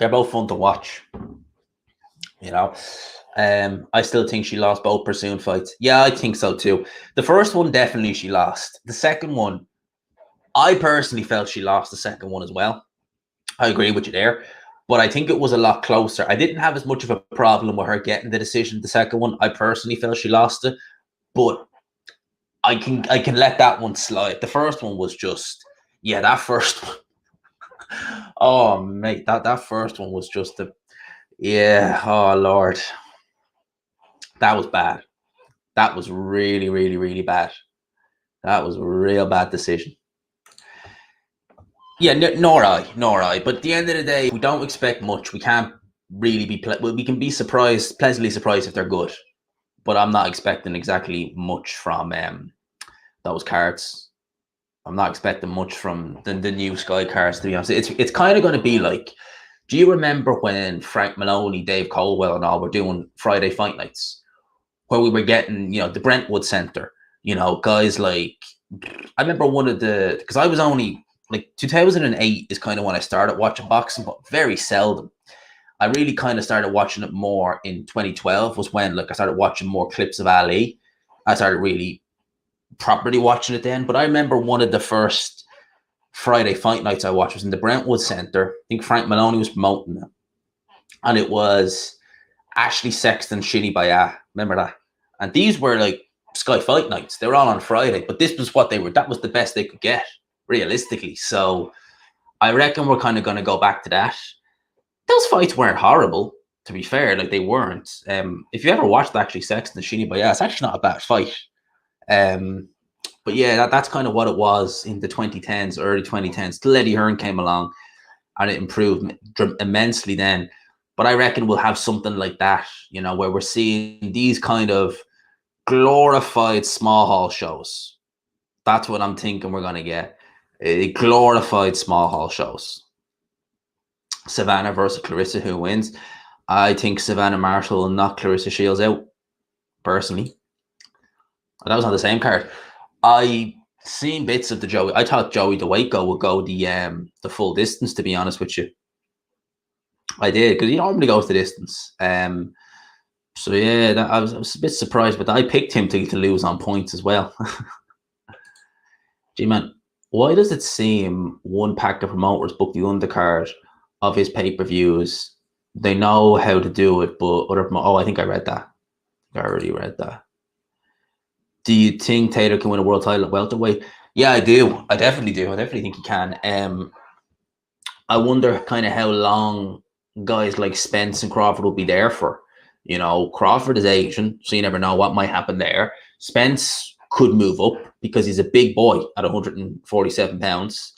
They're both fun to watch. You know, I still think she lost both Pursuit fights. Yeah, I think so too. The first one, definitely she lost. The second one, I personally felt she lost the second one as well. I agree with you there. But I think it was a lot closer. I didn't have as much of a problem with her getting the decision. The second one, I personally felt she lost it. But I can let that one slide. The first one was just, yeah, that first one. Oh, mate, that first one was just yeah, oh, Lord. That was bad. That was really, really, really bad. That was a real bad decision. Yeah, nor I. But at the end of the day, we don't expect much. We can't really be, we can be pleasantly surprised if they're good. But I'm not expecting exactly much from those cards. I'm not expecting much from the new Sky cards, to be honest. It's kind of going to be like, do you remember when Frank Maloney, Dave Colwell and all were doing Friday fight nights? Where we were getting, the Brentwood Center, guys like, I remember one of because I was only, like 2008 is kind of when I started watching boxing, but very seldom. I really kind of started watching it more in 2012 was when I started watching more clips of Ali. I started really properly watching it then. But I remember one of the first Friday fight nights I watched was in the Brentwood Center. I think Frank Maloney was promoting it. And it was Ashley Sexton, Shinny Baya. Remember that? And these were like Sky Fight nights. They were all on Friday, but this was what they were. That was the best they could get, realistically. So I reckon we're kind of going to go back to that. Those fights weren't horrible, to be fair. Like, they weren't. If you ever watched Ashley Sexton, Shinny Baya, it's actually not a bad fight. But yeah, that's kind of what it was in the 2010s, early 2010s. Till Eddie Hearn came along, and it improved immensely then. But I reckon we'll have something like that, where we're seeing these kind of glorified small hall shows. That's what I'm thinking we're going to get. Glorified small hall shows. Savannah versus Clarissa, who wins? I think Savannah Marshall will knock Clarissa Shields out, personally. That was on the same card. I seen bits of the Joey. I thought Joey DeWaco would go the full distance, to be honest with you. I did, because he normally goes the distance. So yeah, I was a bit surprised, but I picked him to lose on points as well. Gee, man, why does it seem one pack of promoters book the undercard of his pay-per-views? They know how to do it, but I think I read that. I already read that. Do you think Taylor can win a world title at welterweight? Yeah, I do. I definitely do. I definitely think he can. I wonder kind of how long guys like Spence and Crawford will be there for. Crawford is Asian, so you never know what might happen there. Spence could move up because he's a big boy at 147 pounds.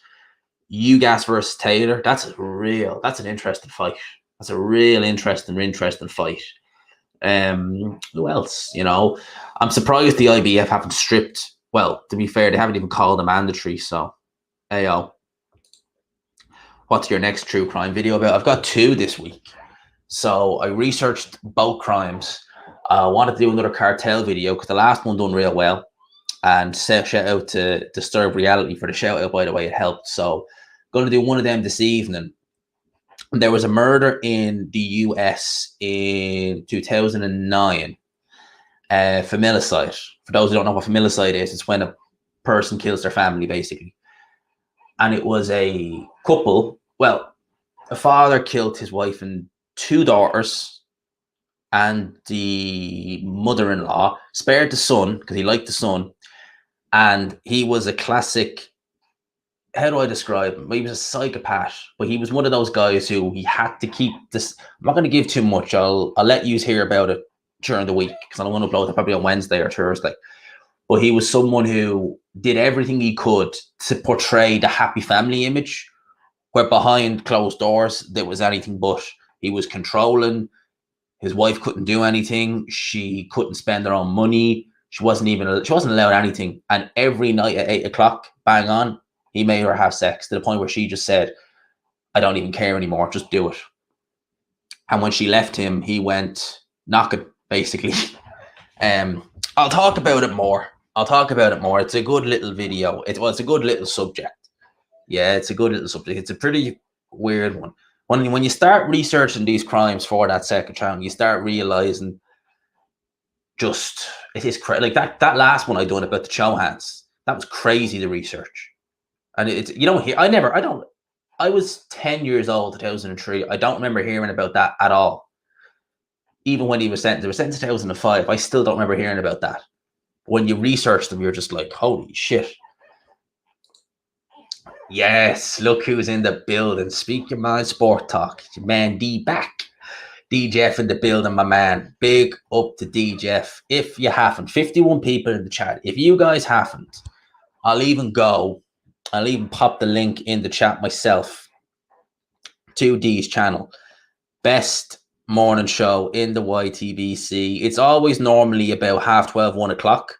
Ugas versus Taylor, that's an interesting fight. That's a real interesting fight. Who else? I'm surprised the IBF haven't stripped. Well, to be fair, they haven't even called a mandatory. So, ayo. What's your next true crime video about? I've got 2 this week. So I researched both crimes. I wanted to do another cartel video because the last one done real well. And shout out to Disturb Reality for the shout out, by the way. It helped. So going to do one of them this evening. There was a murder in the US in 2009. Familicide. For those who don't know what familicide is, it's when a person kills their family, basically. And it was a couple. Well, a father killed his wife and 2 daughters, and the mother-in-law spared the son because he liked the son. And he was a classic, how do I describe him? He was a psychopath, but he was one of those guys who he had to keep this. I'm not going to give too much. I'll let you hear about it during the week because I'm going to upload it probably on Wednesday or Thursday. But he was someone who did everything he could to portray the happy family image, where behind closed doors there was anything but. He was controlling. His wife couldn't do anything. She couldn't spend her own money. She wasn't allowed anything. And every night at 8 o'clock, bang on, he made her have sex to the point where she just said, I don't even care anymore. Just do it. And when she left him, he went knocking, basically. I'll talk about it more. It's a good little video. It's a good little subject. Yeah, it's a good little subject. It's a pretty weird one. When you start researching these crimes for that second channel, you start realizing just it is crazy. Like that last one I done about the Chohans, that was crazy to research. And it's, you don't hear. I was 10 years old, 2003. I don't remember hearing about that at all. Even when he was sentenced, they were sentenced in 2005. I still don't remember hearing about that. When you research them, you're just like, holy shit. Yes, look who's in the building. Speak your mind, sport talk. Your man D back. D Jeff in the building, my man. Big up to D Jeff. If you haven't, 51 people in the chat. If you guys haven't, I'll even pop the link in the chat myself to D's channel. Best morning show in the YTBC. It's always normally about 12:30, 1 o'clock.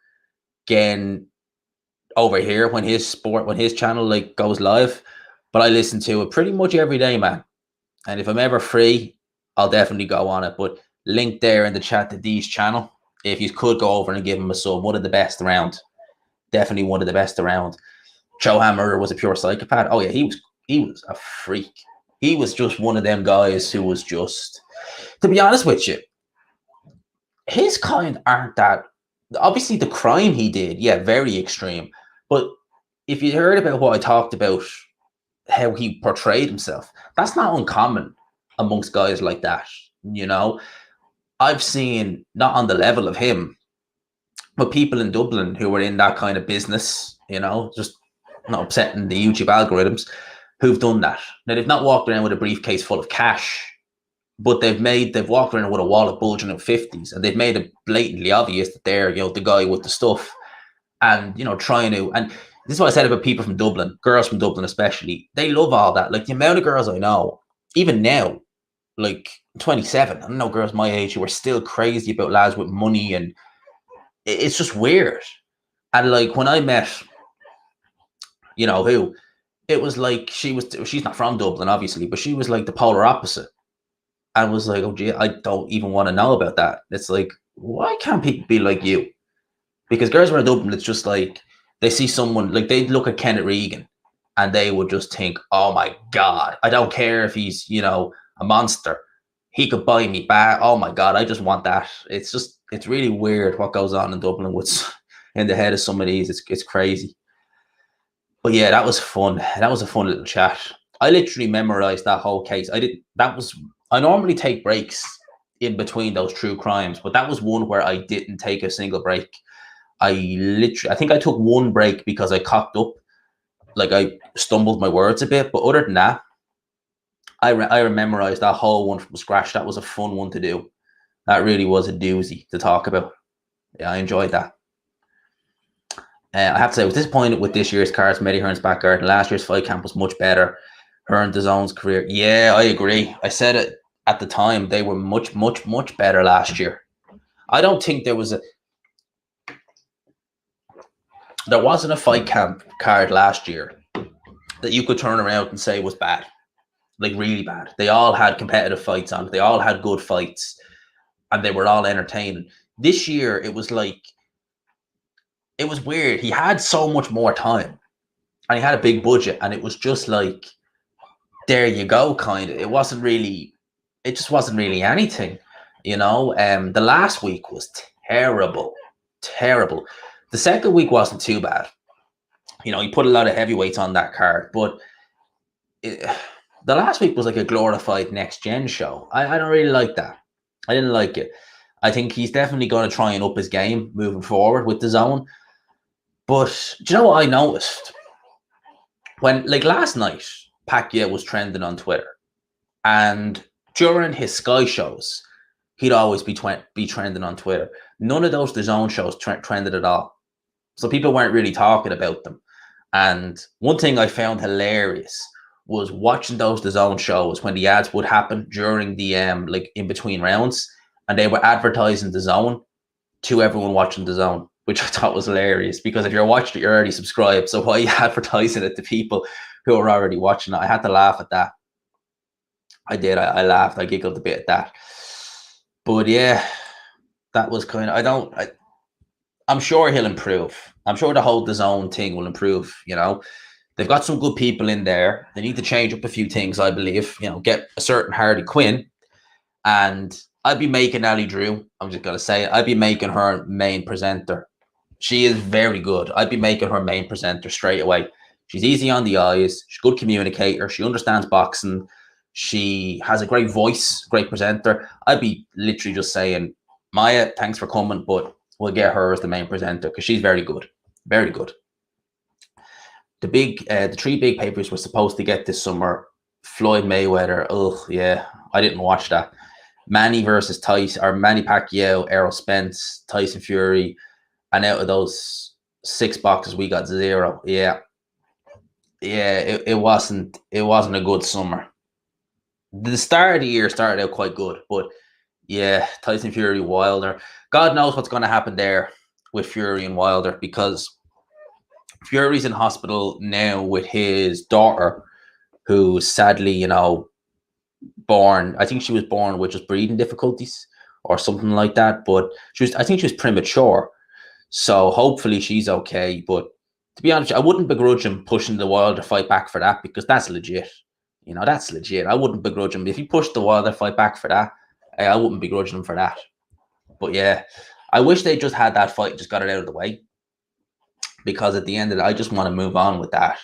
Again, over here when his channel like goes live, but I listen to it pretty much every day, man. And if I'm ever free, I'll definitely go on it. But link there in the chat to D's channel. If you could go over and give him a sub, one of the best around. Definitely one of the best around. Chohan Murder was a pure psychopath. Oh yeah, he was a freak. He was just one of them guys who was just, to be honest with you, his kind aren't that. Obviously, the crime he did, yeah, very extreme. But if you heard about what I talked about, how he portrayed himself, that's not uncommon amongst guys like that. You know, I've seen, not on the level of him, but people in Dublin who were in that kind of business, you know, just not upsetting the YouTube algorithms, who've done that. Now, they've not walked around with a briefcase full of cash, but they've walked around with a wallet bulging of 50s, and they've made it blatantly obvious that they're, you know, the guy with the stuff. And, you know, trying to, and this is what I said about people from Dublin, girls from Dublin especially, they love all that. Like the amount of girls I know, even now, like 27, I don't know, girls my age who are still crazy about lads with money, and it's just weird. And like when I met, you know who, it was like she's not from Dublin, obviously, but she was like the polar opposite. I was like, oh gee, I don't even want to know about that. It's like, why can't people be like you? Because girls from Dublin, it's just like they see someone, like they'd look at Kenneth Regan and they would just think, oh my God, I don't care if he's, you know, a monster. He could buy me back. Oh my God, I just want that. It's really weird what goes on in Dublin, what's in the head of some of these. It's crazy. But yeah, that was fun. That was a fun little chat. I literally memorized that whole case. I normally take breaks in between those true crimes, but that was one where I didn't take a single break. I think I took one break because I cocked up, like I stumbled my words a bit. But other than that, I memorized that whole one from scratch. That was a fun one to do. That really was a doozy to talk about. Yeah, I enjoyed that. I have to say, I was disappointed with this year's cards. Mehdi Hearn's backyard. Last year's fight camp was much better. Hearn DAZN's career. Yeah, I agree. I said it at the time. They were much, much, much better last year. I don't think there wasn't a fight camp card last year that you could turn around and say was bad, like really bad. They all had competitive fights on it. They all had good fights, and they were all entertaining. This year, it was like, it was weird. He had so much more time, and he had a big budget, and it was just like there you go, kind of. It just wasn't really anything, you know. The last week was terrible, terrible. The second week wasn't too bad. You know, he put a lot of heavyweights on that card, but the last week was like a glorified next gen show. I don't really like that. I didn't like it. I think he's definitely going to try and up his game moving forward with the DAZN. But do you know what I noticed? When, like last night, Pacquiao was trending on Twitter, and during his Sky shows, he'd always be trending on Twitter. None of those DAZN shows trended at all, so people weren't really talking about them. And one thing I found hilarious was watching those DAZN shows when the ads would happen during the like in between rounds, and they were advertising DAZN to everyone watching DAZN, which I thought was hilarious, because if you're watching it, you're already subscribed. So why are you advertising it to people who are already watching it? I had to laugh at that. I did. I laughed. I giggled a bit at that. But yeah, that was kind of, I'm sure he'll improve. I'm sure the whole DAZN thing will improve, you know. They've got some good people in there. They need to change up a few things, I believe. You know, get a certain Harley Quinn. And I'd be making Ali Drew. I'm just going to say it. I'd be making her main presenter. She is very good. I'd be making her main presenter straight away. She's easy on the eyes. She's a good communicator. She understands boxing. She has a great voice, great presenter. I'd be literally just saying, Maya, thanks for coming, but we'll get her as the main presenter because she's very good. Very good. The three big papers were supposed to get this summer. Floyd Mayweather. Oh, yeah. I didn't watch that. Manny versus Tyson, or Manny Pacquiao, Errol Spence, Tyson Fury. And out of those 6 boxes, we got 0. Yeah. Yeah, it wasn't a good summer. The start of the year started out quite good, but yeah, Tyson Fury, Wilder. God knows what's going to happen there with Fury and Wilder, because Fury's in hospital now with his daughter, who sadly, you know, I think she was born with just breathing difficulties or something like that. But I think she was premature. So hopefully she's okay. But to be honest, I wouldn't begrudge him pushing the Wilder fight back for that, because that's legit. You know, that's legit. I wouldn't begrudge him. If he pushed the Wilder fight back for that, I wouldn't begrudge him for that. But yeah, I wish they just had that fight and just got it out of the way, because at the end of it, I just want to move on with that.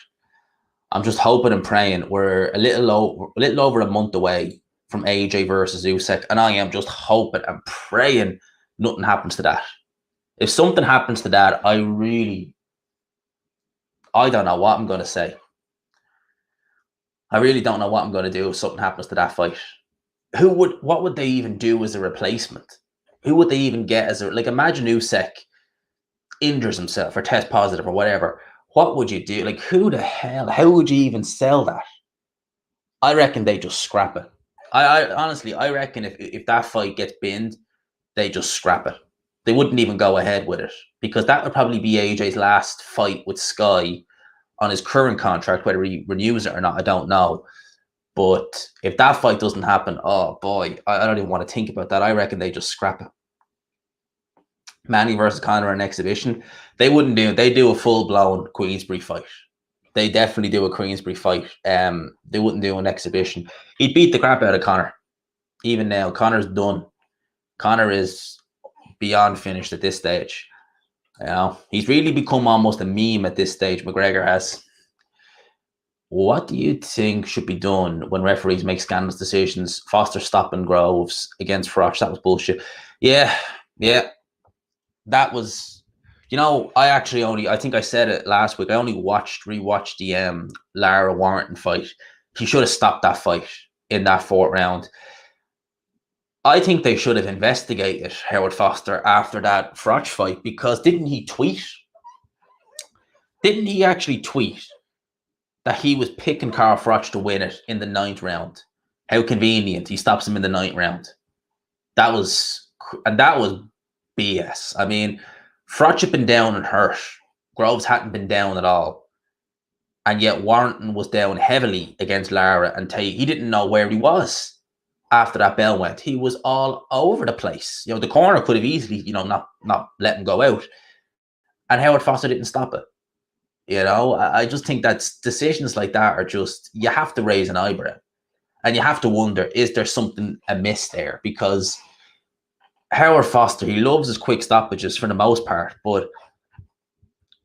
I'm just hoping and praying. We're a little over a month away from AJ versus Usyk, and I am just hoping and praying nothing happens to that. If something happens to that, I don't know what I'm going to say. I really don't know what I'm going to do if something happens to that fight. What would they even do as a replacement? Who would they even get as like, imagine Usyk injures himself or test positive or whatever. What would you do? Like, who the hell? How would you even sell that? I reckon they just scrap it. I honestly, I reckon if that fight gets binned, they just scrap it. They wouldn't even go ahead with it, because that would probably be AJ's last fight with Sky on his current contract. Whether he renews it or not, I don't know. But if that fight doesn't happen, oh boy, I don't even want to think about that. I reckon they just scrap it. Manny versus Conor in exhibition. They wouldn't do it. They do a full-blown Queensberry fight. They definitely do a Queensberry fight. They wouldn't do an exhibition. He'd beat the crap out of Conor. Even now, Conor's done. Conor is beyond finished at this stage. You know, he's really become almost a meme at this stage. McGregor has. What do you think should be done when referees make scandalous decisions? Foster stopping Groves against Froch. That was bullshit. Yeah. That was, you know, I think I said it last week. I only rewatched the Lara Warrington fight. He should have stopped that fight in that 4th round. I think they should have investigated Howard Foster after that Froch fight, because didn't he tweet? Didn't he actually tweet that he was picking Carl Froch to win it in the 9th round? How convenient. He stops him in the 9th round. That was BS. I mean, Froch had been down and hurt. Groves hadn't been down at all. And yet Warrington was down heavily against Lara, and he didn't know where he was after that bell went. He was all over the place. You know, the corner could have easily, you know, not let him go out. And Howard Foster didn't stop it. I just think that decisions like that are just, you have to raise an eyebrow. And you have to wonder, is there something amiss there? Because Howard Foster, he loves his quick stoppages for the most part, but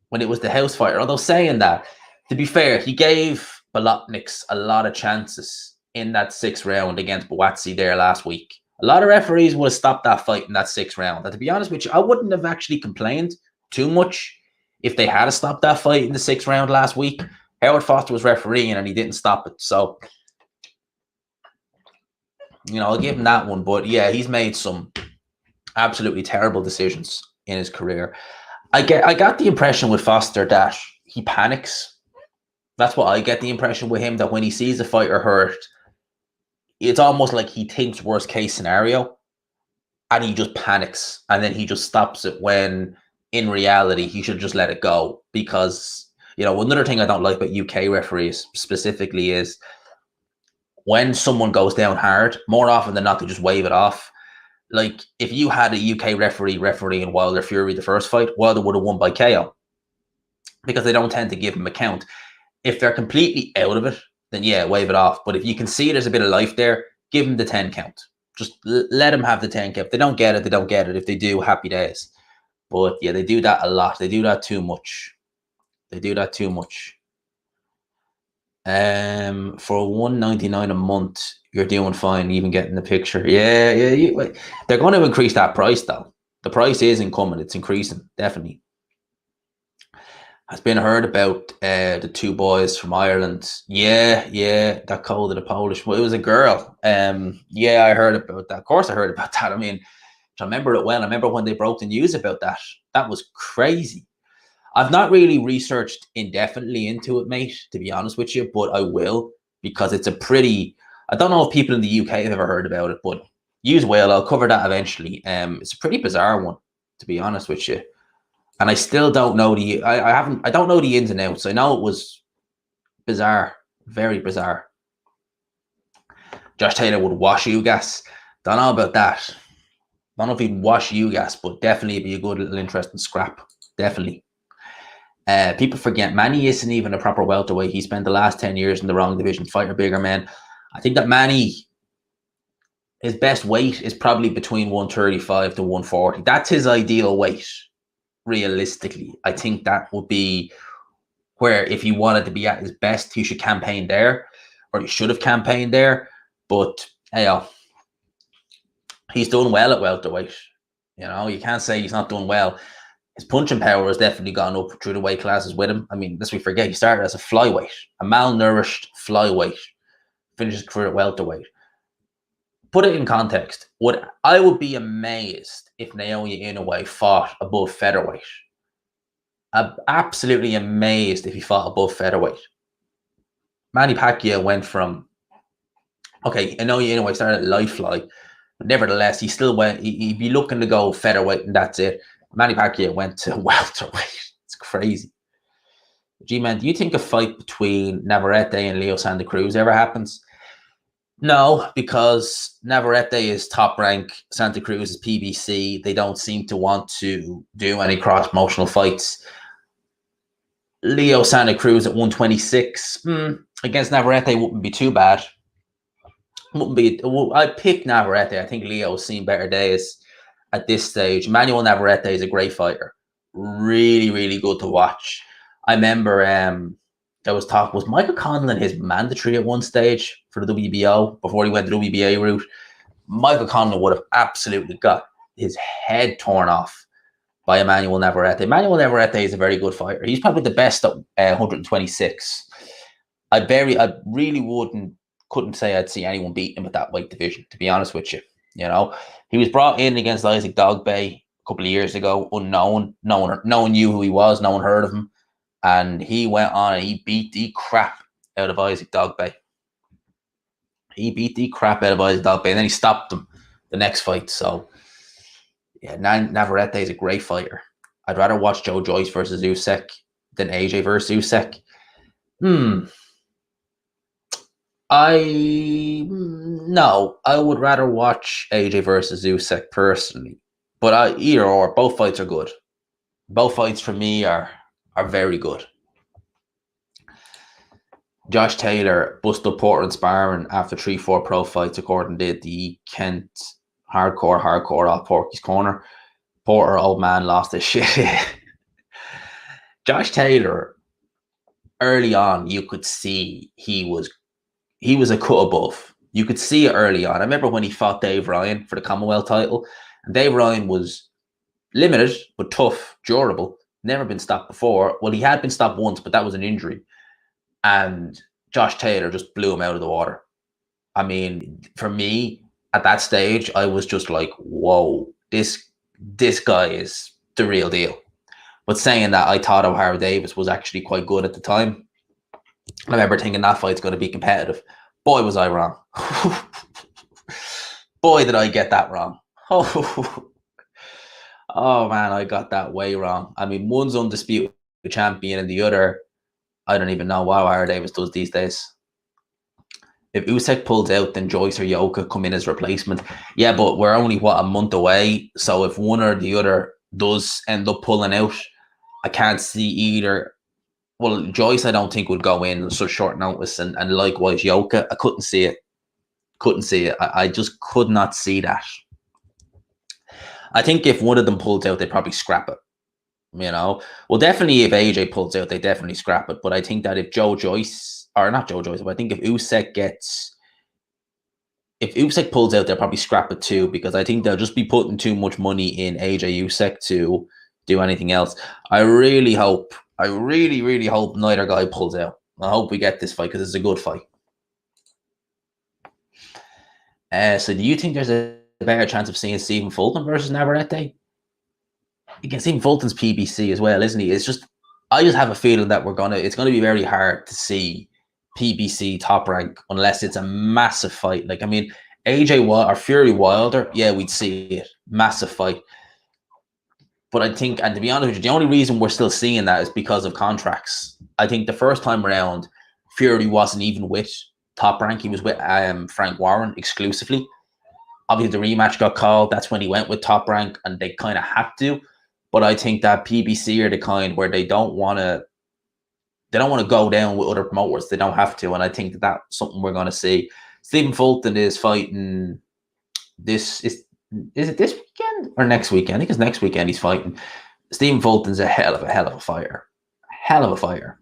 when it was the house fighter, although saying that, to be fair, he gave Bolotniks a lot of chances in that 6th round against Buatsi there last week. A lot of referees would have stopped that fight in that 6th round. And to be honest with you, I wouldn't have actually complained too much if they had stopped that fight in the 6th round last week. Howard Foster was refereeing and he didn't stop it. So, I'll give him that one. But yeah, he's made some absolutely terrible decisions in his career. I got the impression with Foster that he panics. That's what I get the impression with him, that when he sees a fighter hurt, it's almost like he thinks worst case scenario and he just panics and then he just stops it, when in reality he should just let it go. Because, another thing I don't like about UK referees specifically is when someone goes down hard, more often than not, they just wave it off. Like, if you had a UK refereeing Wilder Fury the first fight, Wilder would have won by KO, because they don't tend to give him a count. If they're completely out of it, then yeah, wave it off. But if you can see there's a bit of life there, give them the 10 count. Just let them have the 10 count. If they don't get it, they don't get it. If they do, happy days. But yeah, they do that a lot. They do that too much. For $199 a month, you're doing fine, even getting the picture. Yeah. They're going to increase that price though. The price is incoming. It's increasing, definitely. Has been heard about the 2 boys from Ireland. Yeah, that called it a Polish. Well, it was a girl. Yeah, I heard about that. Of course I heard about that. I mean, I remember it well. I remember when they broke the news about that. That was crazy. I've not really researched indefinitely into it, mate, to be honest with you, but I will, because it's a pretty, I don't know if people in the UK have ever heard about it, but use will. I'll cover that eventually. It's a pretty bizarre one, to be honest with you. And I still don't know I don't know the ins and outs. I know it was bizarre, very bizarre. Josh Taylor would wash Ugas. Don't know about that. Don't know if he'd wash Ugas, but definitely it'd be a good little interesting scrap. Definitely. People forget Manny isn't even a proper welterweight. He spent the last 10 years in the wrong division, fighting bigger men. I think that Manny, his best weight is probably between 135 to 140. That's his ideal weight. Realistically, I think that would be where, if he wanted to be at his best, he should campaign there, or he should have campaigned there. But hey, he's done well at welterweight. You can't say he's not done well. His punching power has definitely gone up through the weight classes with him. I mean, lest we forget, he started as a flyweight, a malnourished flyweight, finished his career at welterweight. Put it in context. I would be amazed if Naoya Inoue fought above featherweight. I'm absolutely amazed if he fought above featherweight. Manny Pacquiao went from, okay, Naoya Inoue started at light fly, but nevertheless, he still went, he'd be looking to go featherweight and that's it. Manny Pacquiao went to welterweight. It's crazy. G-Man, do you think a fight between Navarrete and Leo Santa Cruz ever happens? No, because Navarrete is top rank, Santa Cruz is PBC. They don't seem to want to do any cross-promotional fights. Leo Santa Cruz at 126 against Navarrete wouldn't be too bad. I'd pick Navarrete. I think Leo's seen better days at this stage. Manuel Navarrete is a great fighter. Really, really good to watch. I remember there was talk, was Michael Conlan his mandatory at one stage for the WBO before he went the WBA route? Michael Conlan would have absolutely got his head torn off by Emmanuel Navarrete. Emmanuel Navarrete is a very good fighter. He's probably the best at 126. I really couldn't say I'd see anyone beat him at that weight division, to be honest with you. He was brought in against Isaac Dogboe a couple of years ago, unknown. No one knew who he was. No one heard of him. And he went on and he beat the crap out of Isaac Dogboe. And then he stopped him the next fight. So, yeah, Navarrete is a great fighter. I'd rather watch Joe Joyce versus Usyk than AJ versus Usyk. I would rather watch AJ versus Usyk personally. But either or, both fights are good. Both fights for me are very good. Josh Taylor busted up Porter and sparring after 3-4 pro fights, according to the Kent hardcore off Porky's Corner. Porter, old man, lost his shit. Josh Taylor, early on, you could see he was a cut above. You could see it early on. I remember when he fought Dave Ryan for the Commonwealth title, and Dave Ryan was limited but tough, durable, never been stopped before. Well, he had been stopped once, but that was an injury. And Josh Taylor just blew him out of the water. I mean, for me, at that stage, I was just like, whoa, this guy is the real deal. But saying that, I thought O'Hara Davis was actually quite good at the time. I remember thinking that fight's going to be competitive. Boy, was I wrong. Boy, did I get that wrong. Oh, man, I got that way wrong. I mean, one's undisputed champion and the other, I don't even know what O'Hara Davis does these days. If Usyk pulls out, then Joyce or Yoka come in as replacement. Yeah, but we're only, a month away? So if one or the other does end up pulling out, I can't see either. Well, Joyce, I don't think would go in on such short notice, and likewise Yoka. I couldn't see it. I just could not see that. I think if one of them pulls out, they'd probably scrap it. You know, well, definitely if AJ pulls out, they definitely scrap it. But I think that if not Joe Joyce, but I think if Usyk pulls out, they'll probably scrap it too, because I think they'll just be putting too much money in AJ Usyk to do anything else. I really hope neither guy pulls out. I hope we get this fight because it's a good fight. So do you think there's a better chance of seeing Stephen Fulton versus Navarrete? Again, Stephen Fulton's PBC as well, isn't he? It's just, I just have a feeling that it's gonna be very hard to see PBC top rank unless it's a massive fight. Like, I mean, AJ or Fury Wilder, yeah, we'd see it. Massive fight. But I think, and to be honest with you, the only reason we're still seeing that is because of contracts. I think the first time around, Fury wasn't even with Top Rank. He was with Frank Warren exclusively. Obviously, the rematch got called. That's when he went with Top Rank, and they kind of had to. But I think that PBC are the kind where they don't want to go down with other promoters. They don't have to. And I think that's something we're going to see. Stephen Fulton is fighting is it this weekend or next weekend? I think it's next weekend he's fighting. Stephen Fulton's a hell of a fighter. Hell of a fighter.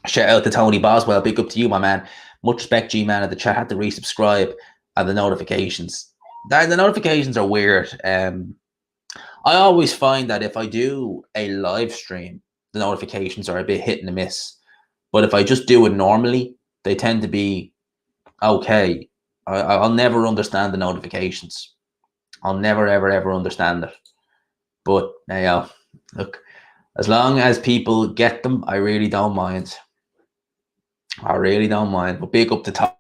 Shout out to Tony Boswell. Big up to you, my man. Much respect, G-Man, at the chat. Had to resubscribe and the notifications. The notifications are weird. I always find that if I do a live stream, the notifications are a bit hit and miss. But if I just do it normally, they tend to be okay. I'll never understand the notifications. I'll never, ever understand it. But, look, as long as people get them, I really don't mind. But big up to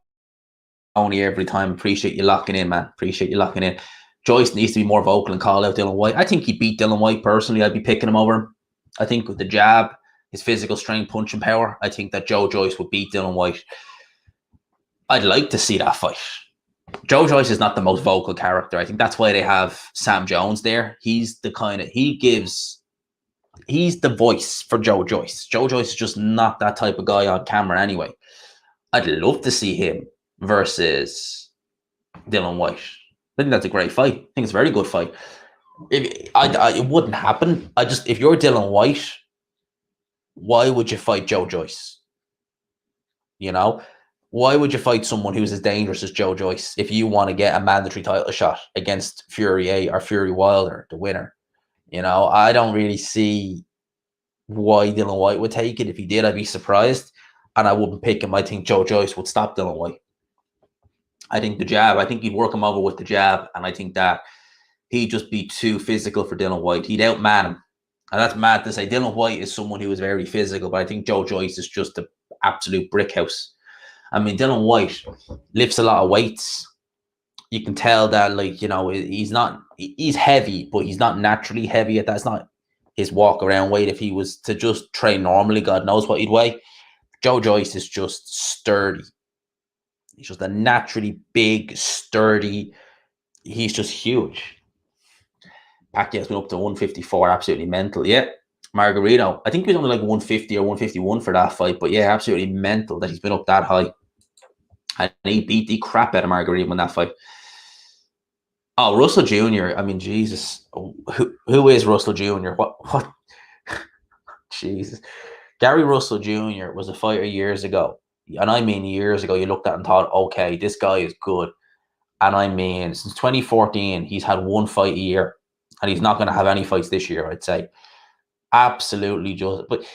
Tony every time. Appreciate you locking in, man. Joyce needs to be more vocal and call out Dillian Whyte. I think he beat Dillian Whyte personally. I'd be picking him over him. I think with the jab, his physical strength, punching power, I think that Joe Joyce would beat Dillian Whyte. I'd like to see that fight. Joe Joyce is not the most vocal character. I think that's why they have Sam Jones there. He's the voice for Joe Joyce. Joe Joyce is just not that type of guy on camera anyway. I'd love to see him versus Dillian Whyte. I think that's a great fight. I think it's a very good fight. It wouldn't happen. If you're Dillian Whyte, why would you fight Joe Joyce? You know? Why would you fight someone who's as dangerous as Joe Joyce if you want to get a mandatory title shot against Fury A or Fury Wilder, the winner? You know, I don't really see why Dillian Whyte would take it. If he did, I'd be surprised. And I wouldn't pick him. I think Joe Joyce would stop Dillian Whyte. I think the jab, I think he'd work him over with the jab. And I think that he'd just be too physical for Dillian Whyte. He'd outman him. And that's mad to say. Dillian Whyte is someone who is very physical. But I think Joe Joyce is just an absolute brick house. I mean, Dillian Whyte lifts a lot of weights. You can tell that, like, you know, he's heavy, but he's not naturally heavy. That's not his walk around weight. If he was to just train normally, God knows what he'd weigh. Joe Joyce is just sturdy. He's just a naturally big, sturdy. He's just huge. Pacquiao's been up to 154, absolutely mental. Yeah. Margarito. I think he was only like 150 or 151 for that fight. But yeah, absolutely mental that he's been up that high. And he beat the crap out of Margarito in that fight. Oh, Russell Jr. I mean, Jesus. Who is Russell Jr.? What? Jesus. Gary Russell Jr. was a fighter years ago. And I mean years ago, you looked at and thought, okay, this guy is good. And I mean, since 2014, he's had one fight a year. And he's not going to have any fights this year, I'd say. Absolutely just. But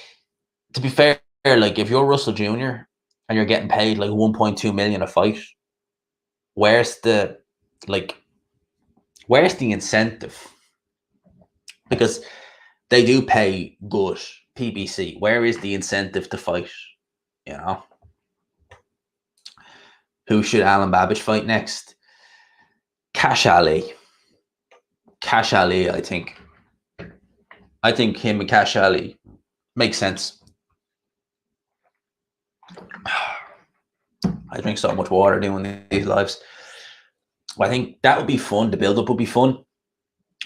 to be fair, like if you're Russell Jr. and you're getting paid like 1.2 million a fight, where's the incentive? Because they do pay good PBC. Where is the incentive to fight? You know? Who should Alan Babbage fight next? Cash Ali. Cash Ali, I think. I think him and Cash Ali makes sense. I drink so much water doing these lives. I think that would be fun. The build-up would be fun.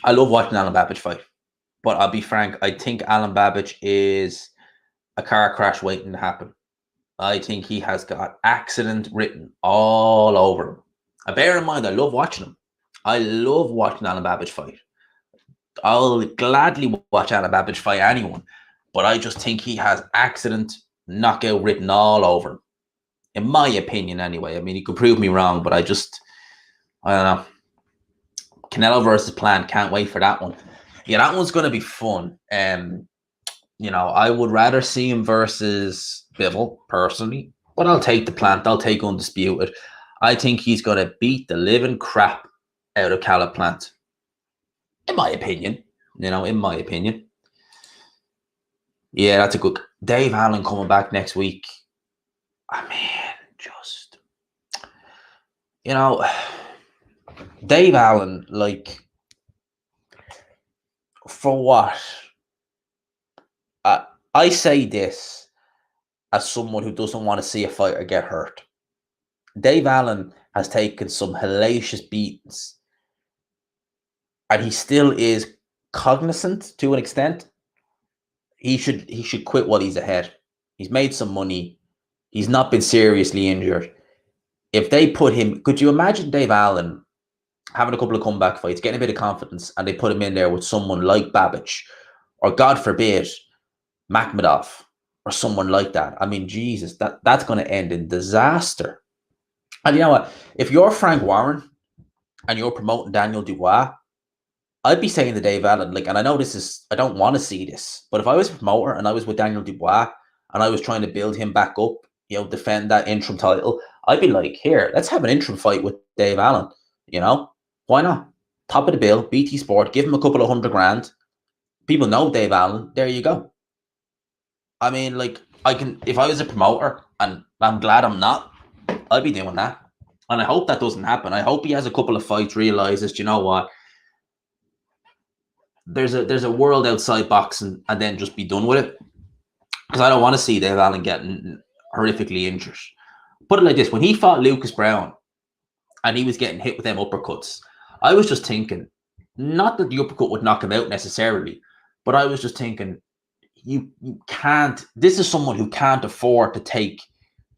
I love watching Alan Babbage fight. But I'll be frank, I think Alan Babbage is a car crash waiting to happen. I think he has got accident written all over him. And bear in mind, I love watching him. I love watching Alan Babbage fight. I'll gladly watch Alan Babbage fight anyone. But I just think he has accident, knockout written all over him. In my opinion, anyway. I mean, he could prove me wrong, but I don't know. Canelo versus Plant, can't wait for that one. Yeah, that one's going to be fun. You know, I would rather see him versus Bivol, personally. But I'll take the Plant. I'll take Undisputed. I think he's going to beat the living crap out of Caleb Plant. In my opinion. You know, in my opinion. Yeah, that's a good... Dave Allen coming back next week. I mean, just... You know... Dave Allen, like... For what? I say this as someone who doesn't want to see a fighter get hurt. Dave Allen has taken some hellacious beatings. And he still is cognizant to an extent. He should quit while he's ahead. He's made some money. He's not been seriously injured. If they put him... Could you imagine Dave Allen having a couple of comeback fights, getting a bit of confidence, and they put him in there with someone like Babbage, or God forbid, Makhmudov, or someone like that? I mean, Jesus, that's going to end in disaster. And you know what? If you're Frank Warren and you're promoting Daniel Dubois, I'd be saying to Dave Allen, like, and I know this is, I don't want to see this, but if I was a promoter and I was with Daniel Dubois and I was trying to build him back up, you know, defend that interim title, I'd be like, here, let's have an interim fight with Dave Allen. You know, why not? Top of the bill, BT Sport, give him a couple of $100,000. People know Dave Allen. There you go. I mean, like, if I was a promoter, and I'm glad I'm not, I'd be doing that. And I hope that doesn't happen. I hope he has a couple of fights, realizes, you know what? There's a world outside boxing, and then just be done with it. Because I don't want to see Dave Allen getting horrifically injured. Put it like this: when he fought Lucas Brown, and he was getting hit with them uppercuts, I was just thinking, not that the uppercut would knock him out necessarily, but I was just thinking, you can't. This is someone who can't afford to take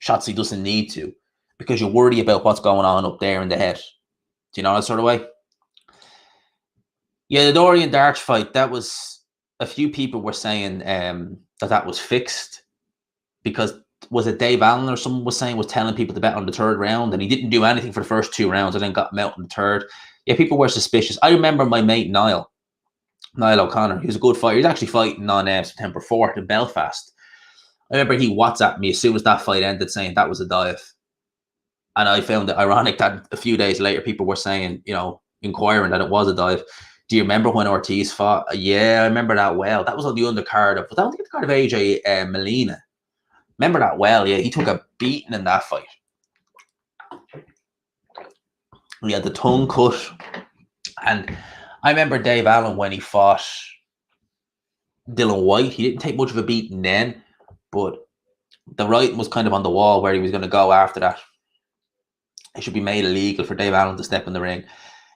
shots he doesn't need to, because you're worried about what's going on up there in the head. Do you know that sort of way? Yeah, the Dorian Darch fight, that was, a few people were saying that was fixed, because was it Dave Allen or someone was telling people to bet on the third round, and he didn't do anything for the first two rounds and then got him out in the third. Yeah, people were suspicious. I remember my mate Niall O'Connor. He was a good fighter. He was actually fighting on September 4th in Belfast. I remember he WhatsApped me as soon as that fight ended saying that was a dive. And I found it ironic that a few days later people were saying, you know, inquiring that it was a dive. Do you remember when Ortiz fought? Yeah, I remember that well. That was on the undercard of, was that on the undercard of AJ Molina? Remember that well, yeah. He took a beating in that fight. He had the tongue cut. And I remember Dave Allen when he fought Dylan White. He didn't take much of a beating then, but the writing was kind of on the wall where he was going to go after that. It should be made illegal for Dave Allen to step in the ring.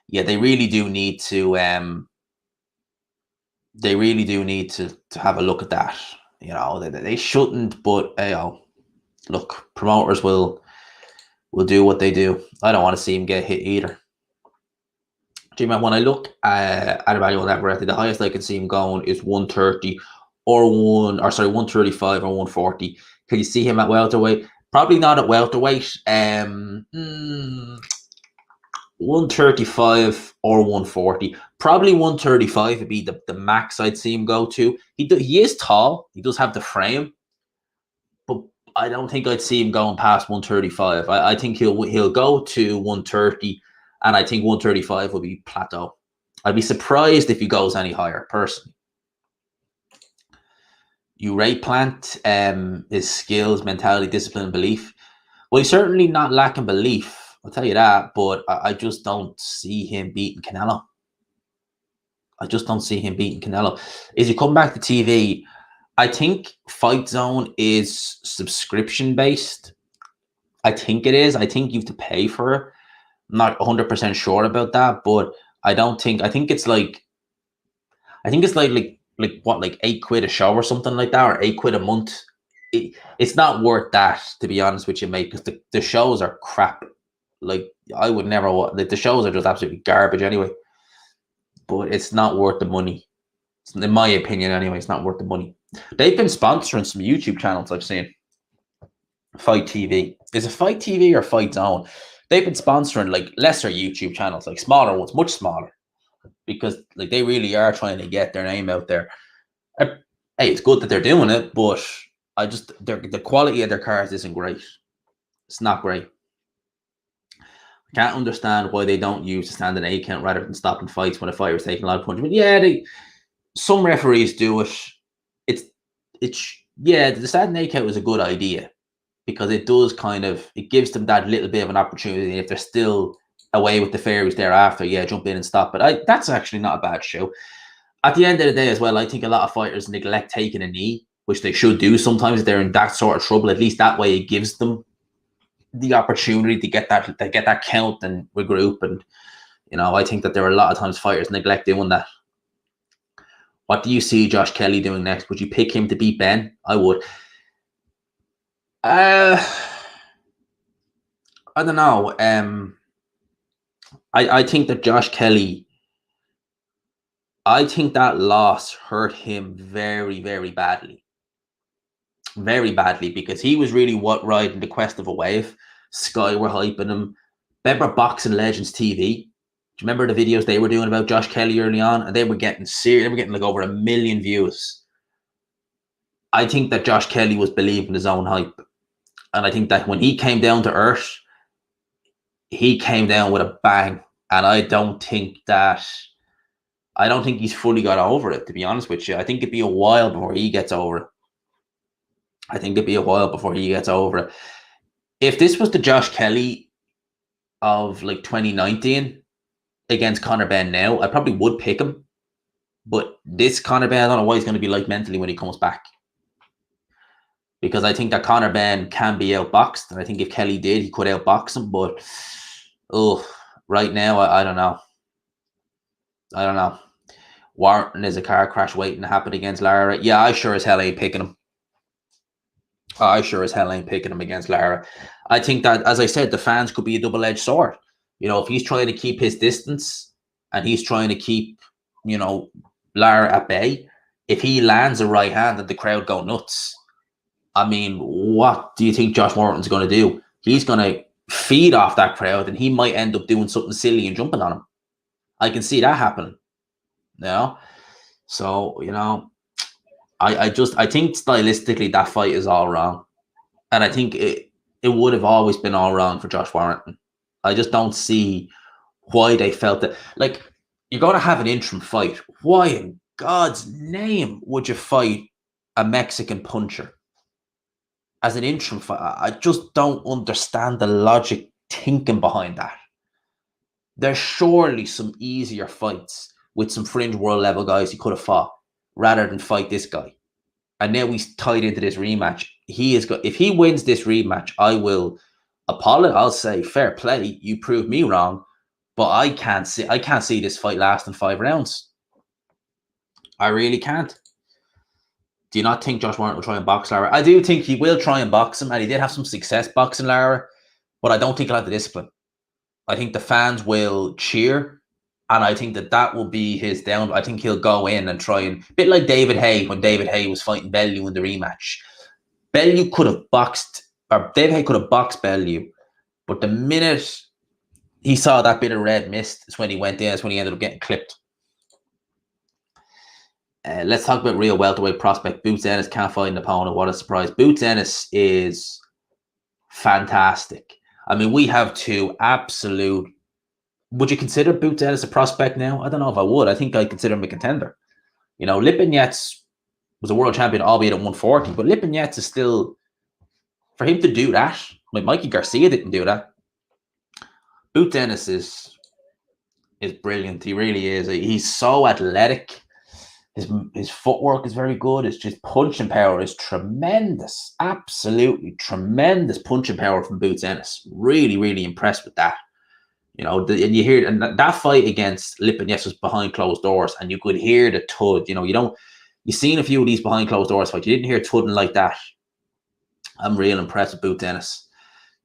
Yeah, they really do need to They really do need to have a look at that. You know, they shouldn't, but you know, look, promoters will do what they do. I don't want to see him get hit either. Do you remember when I look at Emmanuel Navarrete, the highest I can see him going is 130 or 135 or 140. Can you see him at welterweight? Probably not at welterweight. 135 or 140. Probably 135 would be the max I'd see him go to. He is tall. He does have the frame, but I don't think I'd see him going past 135. I think he'll go to 130, and I think 135 will be plateau. I'd be surprised if he goes any higher, personally. You rate Plant, his skills, mentality, discipline, and belief. Well, he's certainly not lacking belief, I'll tell you that, but I just don't see him beating Canelo. I just don't see him beating Canelo. Is he coming back to TV? I think Fight Zone is subscription based. I think it is. I think you have to pay for it. I'm not 100% sure about that, but I think it's like what, like £8 a show or something like that, or £8 a month. It's not worth that, to be honest with you, mate, because the shows are crap. Like, I would never watch. Like, the shows are just absolutely garbage anyway. But it's not worth the money. In my opinion, anyway, it's not worth the money. They've been sponsoring some YouTube channels I've seen. Fight TV. Is it Fight TV or Fight Zone? They've been sponsoring like lesser YouTube channels, like smaller ones, much smaller, because like they really are trying to get their name out there. Hey, it's good that they're doing it, but the quality of their cars isn't great. It's not great. I can't understand why they don't use the standing 8 count rather than stopping fights when a fighter's taking a lot of punishment. Yeah, some referees do it. The standing 8 count is a good idea, because it does it gives them that little bit of an opportunity. If they're still away with the fairies thereafter, jump in and stop. But that's actually not a bad show. At the end of the day as well, I think a lot of fighters neglect taking a knee, which they should do sometimes if they're in that sort of trouble. At least that way it gives them the opportunity to get that count and regroup. And, you know, I think that there are a lot of times fighters neglect doing that. What do you see Josh Kelly doing next? Would you pick him to beat Ben? I would. I don't know. I think that Josh Kelly, I think that loss hurt him very, very badly. Very badly, because he was really riding the quest of a wave. Sky were hyping him. Remember Boxing Legends TV? Do you remember the videos they were doing about Josh Kelly early on? And they were getting serious. They were getting like over 1 million views. I think that Josh Kelly was believing his own hype. And I think that when he came down to earth, he came down with a bang. And I don't think he's fully got over it, to be honest with you. I think it'd be a while before he gets over it. If this was the Josh Kelly of like 2019 against Conor Benn now, I probably would pick him. But this Conor Benn, I don't know what he's going to be like mentally when he comes back. Because I think that Conor Benn can be outboxed. And I think if Kelly did, he could outbox him. But, right now, I don't know. Warrington is a car crash waiting to happen against Lara. Yeah, I sure as hell ain't picking him. Against Lara. I think that, as I said, the fans could be a double-edged sword. You know, if he's trying to keep his distance and he's trying to keep, you know, Lara at bay, if he lands a right hand and the crowd go nuts, I mean, what do you think Josh Warrington's going to do? He's going to feed off that crowd, and he might end up doing something silly and jumping on him. I can see that happening. You know? So, you know, I think stylistically that fight is all wrong. And I think it would have always been all wrong for Josh Warrington. I just don't see why they felt that. Like, you're going to have an interim fight. Why in God's name would you fight a Mexican puncher as an interim fight? I just don't understand the logic thinking behind that. There's surely some easier fights with some fringe world level guys he could have fought rather than fight this guy. And now he's tied into this rematch. If he wins this rematch, I will apologize. I'll say fair play. You proved me wrong, but I can't see this fight lasting 5 rounds. I really can't. Do you not think Josh Warrington will try and box Lara? I do think he will try and box him, and he did have some success boxing Lara, but I don't think he'll have the discipline. I think the fans will cheer, and I think that will be his down. I think he'll go in and try and, a bit like David Haye when David Haye was fighting Bellew in the rematch. Bellew could have boxed, or David Haye could have boxed Bellew, but the minute he saw that bit of red mist is when he went in. That's when he ended up getting clipped. Let's talk about real welterweight prospect. Bouts Ennis can't fight an opponent. What a surprise. Bouts Ennis is fantastic. I mean, we have two absolute... Would you consider Bouts Ennis a prospect now? I don't know if I would. I think I'd consider him a contender. You know, Lipinets was a world champion, albeit at 140, but Lipinets is still... For him to do that, like Mikey Garcia didn't do that. Bouts Ennis is brilliant. He really is. He's so athletic. His footwork is very good. His just punching power is tremendous. Absolutely tremendous punching power from Bouts Ennis. Really, really impressed with that. You know, and you hear, and that fight against Lipinets was behind closed doors, and you could hear the thud. You know, you've seen a few of these behind closed doors fights. You didn't hear thudding like that. I'm real impressed with Bouts Ennis.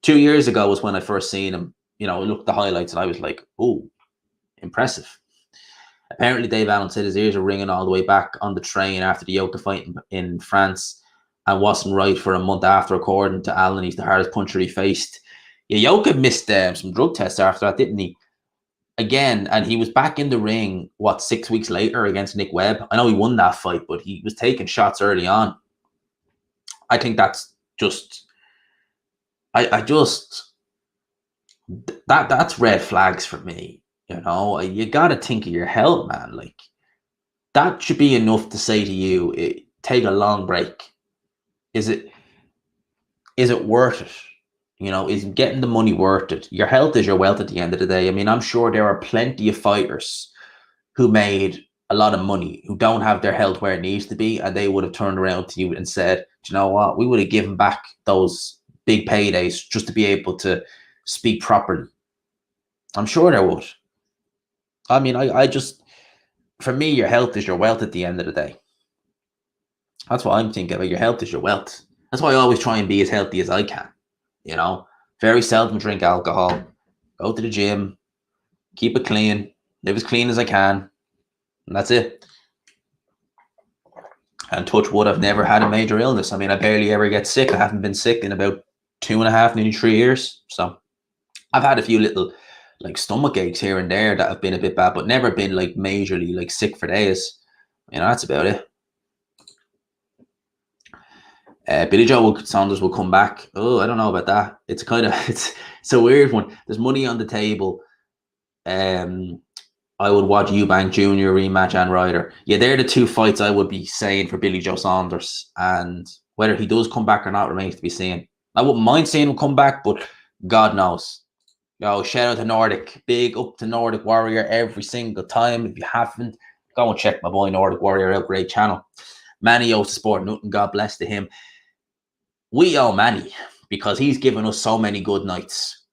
2 years ago was when I first seen him. You know, I looked at the highlights and I was like, oh, impressive. Apparently, Dave Allen said his ears are ringing all the way back on the train after the Yoka fight in France and wasn't right for a month after, according to Allen. He's the hardest puncher he faced. Yeah, Yoka missed some drug tests after that, didn't he? Again, and he was back in the ring, 6 weeks later against Nick Webb. I know he won that fight, but he was taking shots early on. I think that's just... That's red flags for me. You know, you got to think of your health, man. Like, that should be enough to say to you, take a long break. Is it worth it? You know, is getting the money worth it? Your health is your wealth at the end of the day. I mean, I'm sure there are plenty of fighters who made a lot of money who don't have their health where it needs to be, and they would have turned around to you and said, do you know what? We would have given back those big paydays just to be able to speak properly. I'm sure there would. I mean, I just, for me, your health is your wealth at the end of the day. That's what I'm thinking about. Your health is your wealth. That's why I always try and be as healthy as I can. You know, very seldom drink alcohol, go to the gym, keep it clean, live as clean as I can, and that's it. And touch wood, I've never had a major illness. I mean, I barely ever get sick. I haven't been sick in about 2.5, nearly 3 years. So I've had a few little like stomach aches here and there that have been a bit bad, but never been like majorly like sick for days. You know, that's about it. Billy Joe Saunders will come back. Oh, I don't know about that. It's kind of it's a weird one. There's money on the table. I would watch Eubank Jr. rematch and Ryder. Yeah, they're the two fights I would be saying for Billy Joe Saunders, and whether he does come back or not remains to be seen. I wouldn't mind seeing him come back, but God knows. Yo, shout out to Nordic. Big up to Nordic Warrior every single time. If you haven't, go and check my boy Nordic Warrior out. Great channel. Manny owes the sport nothing. God bless to him. We owe Manny because he's given us so many good nights,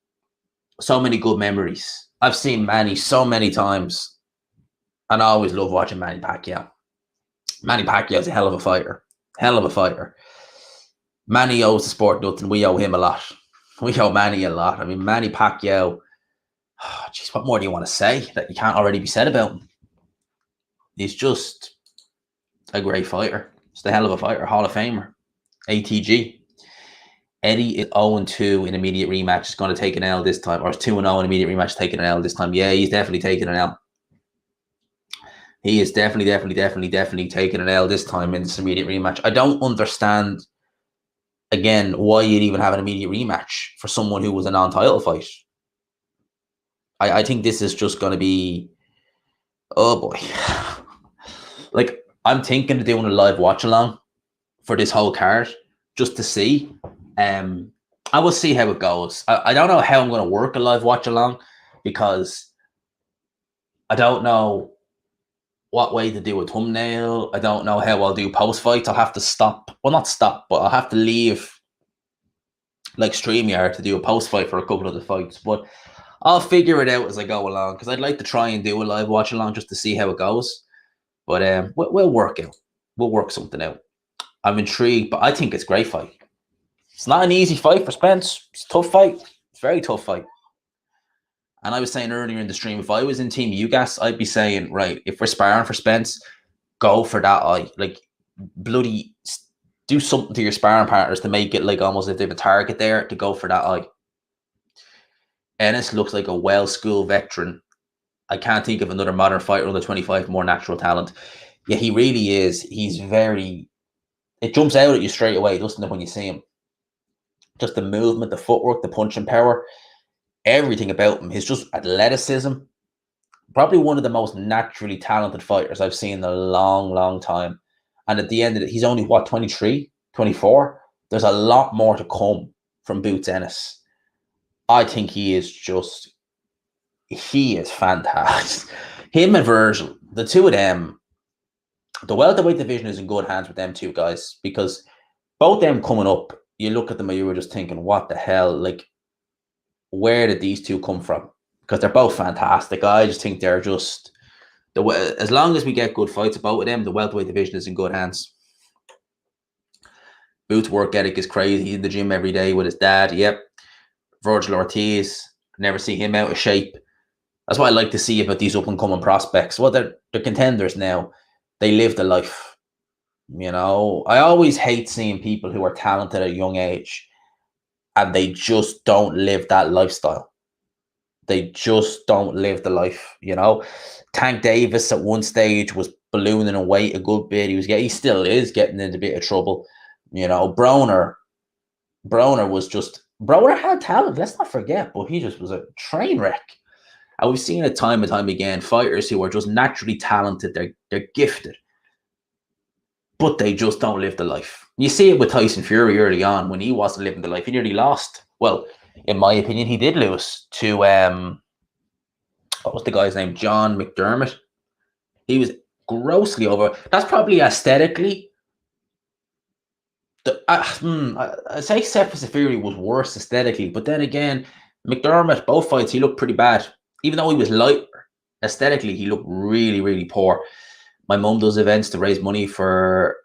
so many good memories. I've seen Manny so many times, and I always love watching Manny Pacquiao. Manny Pacquiao is a hell of a fighter. Hell of a fighter. Manny owes the sport nothing. We owe him a lot. We owe Manny a lot. I mean, Manny Pacquiao, geez, what more do you want to say that you can't already be said about him? He's just a great fighter. He's a hell of a fighter. Hall of Famer. ATG. Eddie is 0-2 in immediate rematch. Is going to take an L this time. Or 2-0 in immediate rematch, taking an L this time. Yeah, he's definitely taking an L. He is definitely taking an L this time in this immediate rematch. I don't understand, again, why you'd even have an immediate rematch for someone who was a non-title fight. I think this is just going to be, oh boy. Like, I'm thinking of doing a live watch-along for this whole card just to see. I will see how it goes. I don't know how I'm going to work a live watch-along because I don't know what way to do a thumbnail. I don't know how I'll do post-fights. I'll have to stop. Well, not stop, but I'll have to leave like StreamYard to do a post-fight for a couple of the fights. But I'll figure it out as I go along because I'd like to try and do a live watch-along just to see how it goes. But we'll work out. We'll work something out. I'm intrigued, but I think it's a great fight. It's not an easy fight for Spence. It's a tough fight. It's a very tough fight. And I was saying earlier in the stream, if I was in Team Ugas, I'd be saying, right, if we're sparring for Spence, go for that eye. Like, bloody do something to your sparring partners to make it like almost if they have a target there to go for that eye. Ennis looks like a well-schooled veteran. I can't think of another modern fighter under 25 more natural talent. Yeah, he really is. He's very... It jumps out at you straight away, doesn't it, when you see him? Just the movement, the footwork, the punching power, everything about him. His just athleticism. Probably one of the most naturally talented fighters I've seen in a long, long time. And at the end of it, he's only, what, 23, 24? There's a lot more to come from Boots Ennis. I think he is fantastic. Him and Virgil, the two of them, the welterweight division is in good hands with them two guys, because both them coming up, you look at them and you were just thinking, what the hell? Like, where did these two come from? Because they're both fantastic. I just think they're just... as long as we get good fights about with them, the welterweight division is in good hands. Boots' work ethic is crazy. He's in the gym every day with his dad. Yep. Virgil Ortiz, never see him out of shape. That's what I like to see about these up-and-coming prospects. Well, they're contenders now. They live the life. You know, I always hate seeing people who are talented at a young age and they just don't live that lifestyle. They just don't live the life, you know. Tank Davis at one stage was ballooning in weight a good bit. He still is getting into a bit of trouble. You know, Broner had talent, let's not forget, but he just was a train wreck. And we've seen it time and time again, fighters who are just naturally talented, they're gifted, but they just don't live the life. You see it with Tyson Fury early on when he wasn't living the life. He nearly lost. Well, in my opinion, he did lose to, what was the guy's name? John McDermott. He was grossly over. That's probably aesthetically. I say Cephas Fury was worse aesthetically, but then again, McDermott, both fights, he looked pretty bad. Even though he was lighter, aesthetically, he looked really, really poor. My mum does events to raise money for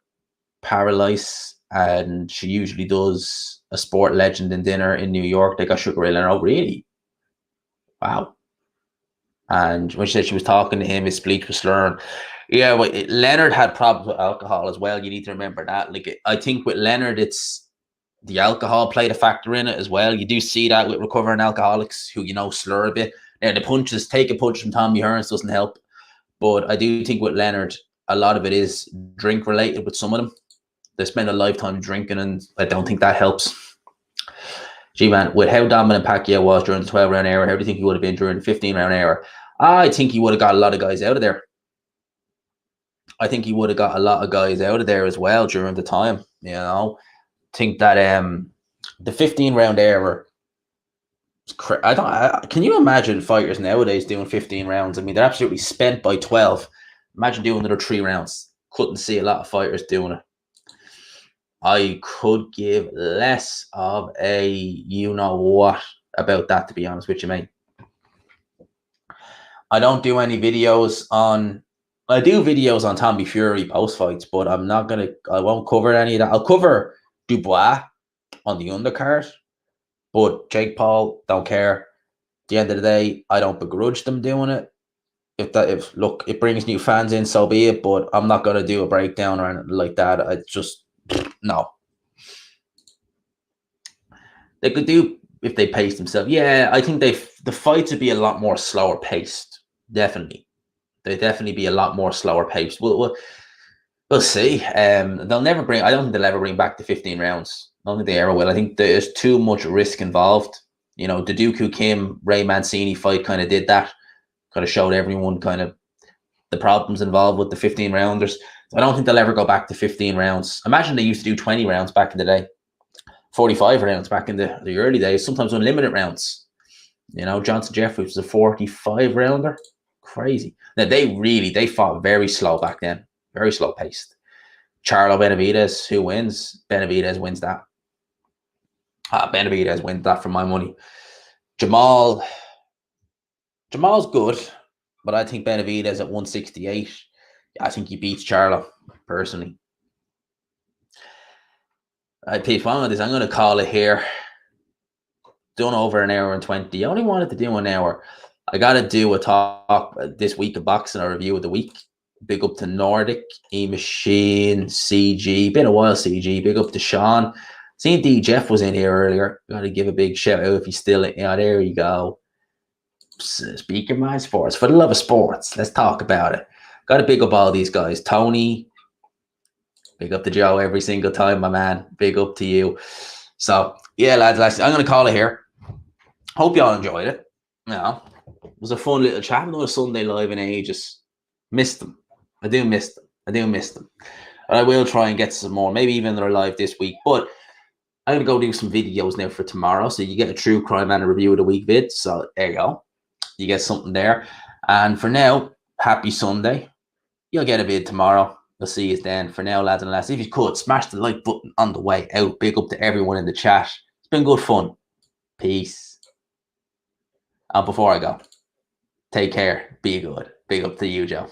Paralyze, and she usually does a sport legend in dinner in New York. They got Sugar Ray Leonard. Oh, really? Wow. And when she said she was talking to him, his speech was slurring. Yeah, well, Leonard had problems with alcohol as well. You need to remember that. Like, I think with Leonard, it's the alcohol played a factor in it as well. You do see that with recovering alcoholics who, you know, slur a bit. Now, the punches, take a punch from Tommy Hearns doesn't help. But I do think with Leonard, a lot of it is drink related with some of them. They spend a lifetime drinking, and I don't think that helps. Gee, man, with how dominant Pacquiao was during the 12-round era, how do you think he would have been during the 15-round era? I think he would have got a lot of guys out of there. I think he would have got a lot of guys out of there as well during the time. You know, I think that the 15-round era. Can you imagine fighters nowadays doing 15 rounds? I mean, they're absolutely spent by 12. Imagine doing another 3 rounds. Couldn't see a lot of fighters doing it. I could give less of a you-know-what about that, to be honest with you, mate. I don't do any videos on... I do videos on Tommy Fury post-fights, but I won't cover any of that. I'll cover Dubois on the undercard, but Jake Paul, don't care. At the end of the day, I don't begrudge them doing it. If look, it brings new fans in, so be it, but I'm not going to do a breakdown or anything like that. I just... No. They could do if they paced themselves. Yeah, I think the fights would be a lot more slower paced. Definitely. They'd definitely be a lot more slower paced. We'll see. I don't think they'll ever bring back the 15 rounds. I don't think they ever will. I think there's too much risk involved. You know, the Dooku Kim Ray Mancini fight kind of did that. Kind of showed everyone kind of the problems involved with the 15 rounders. So I don't think they'll ever go back to 15 rounds. Imagine they used to do 20 rounds back in the day. 45 rounds back in the early days, sometimes unlimited rounds. You know, Johnson Jeffries was a 45 rounder. Crazy. Now they fought very slow back then, very slow paced. Charlo Benavidez, who wins? Benavidez wins that. Benavidez wins that for my money. Jamal's good, but I think Benavidez at 168. I think he beats Charlo, personally. All right, Pete, I'm going to call it here. Done over an hour and 20. I only wanted to do an hour. I got to do a talk this week of boxing, a review of the week. Big up to Nordic, E-Machine, CG. Been a while, CG. Big up to Sean. Seen D. Jeff was in here earlier. Got to give a big shout out if he's still in. Yeah, there you go. Speaking my sports. For the love of sports, let's talk about it. Got to big up all these guys. Tony, big up to Joe every single time, my man. Big up to you. So, yeah, lads, I'm going to call it here. Hope y'all enjoyed it. You know, it was a fun little chat. Another Sunday live in ages. Missed them. I do miss them. And I will try and get some more. Maybe even they're live this week. But I'm going to go do some videos now for tomorrow. So you get a true crime and a review of the week vid. So there you go. You get something there. And for now, happy Sunday. You'll get a vid tomorrow. We'll see you then. For now, lads and lasses, if you could, smash the like button on the way out. Big up to everyone in the chat. It's been good fun. Peace. And before I go, take care. Be good. Big up to you, Joe.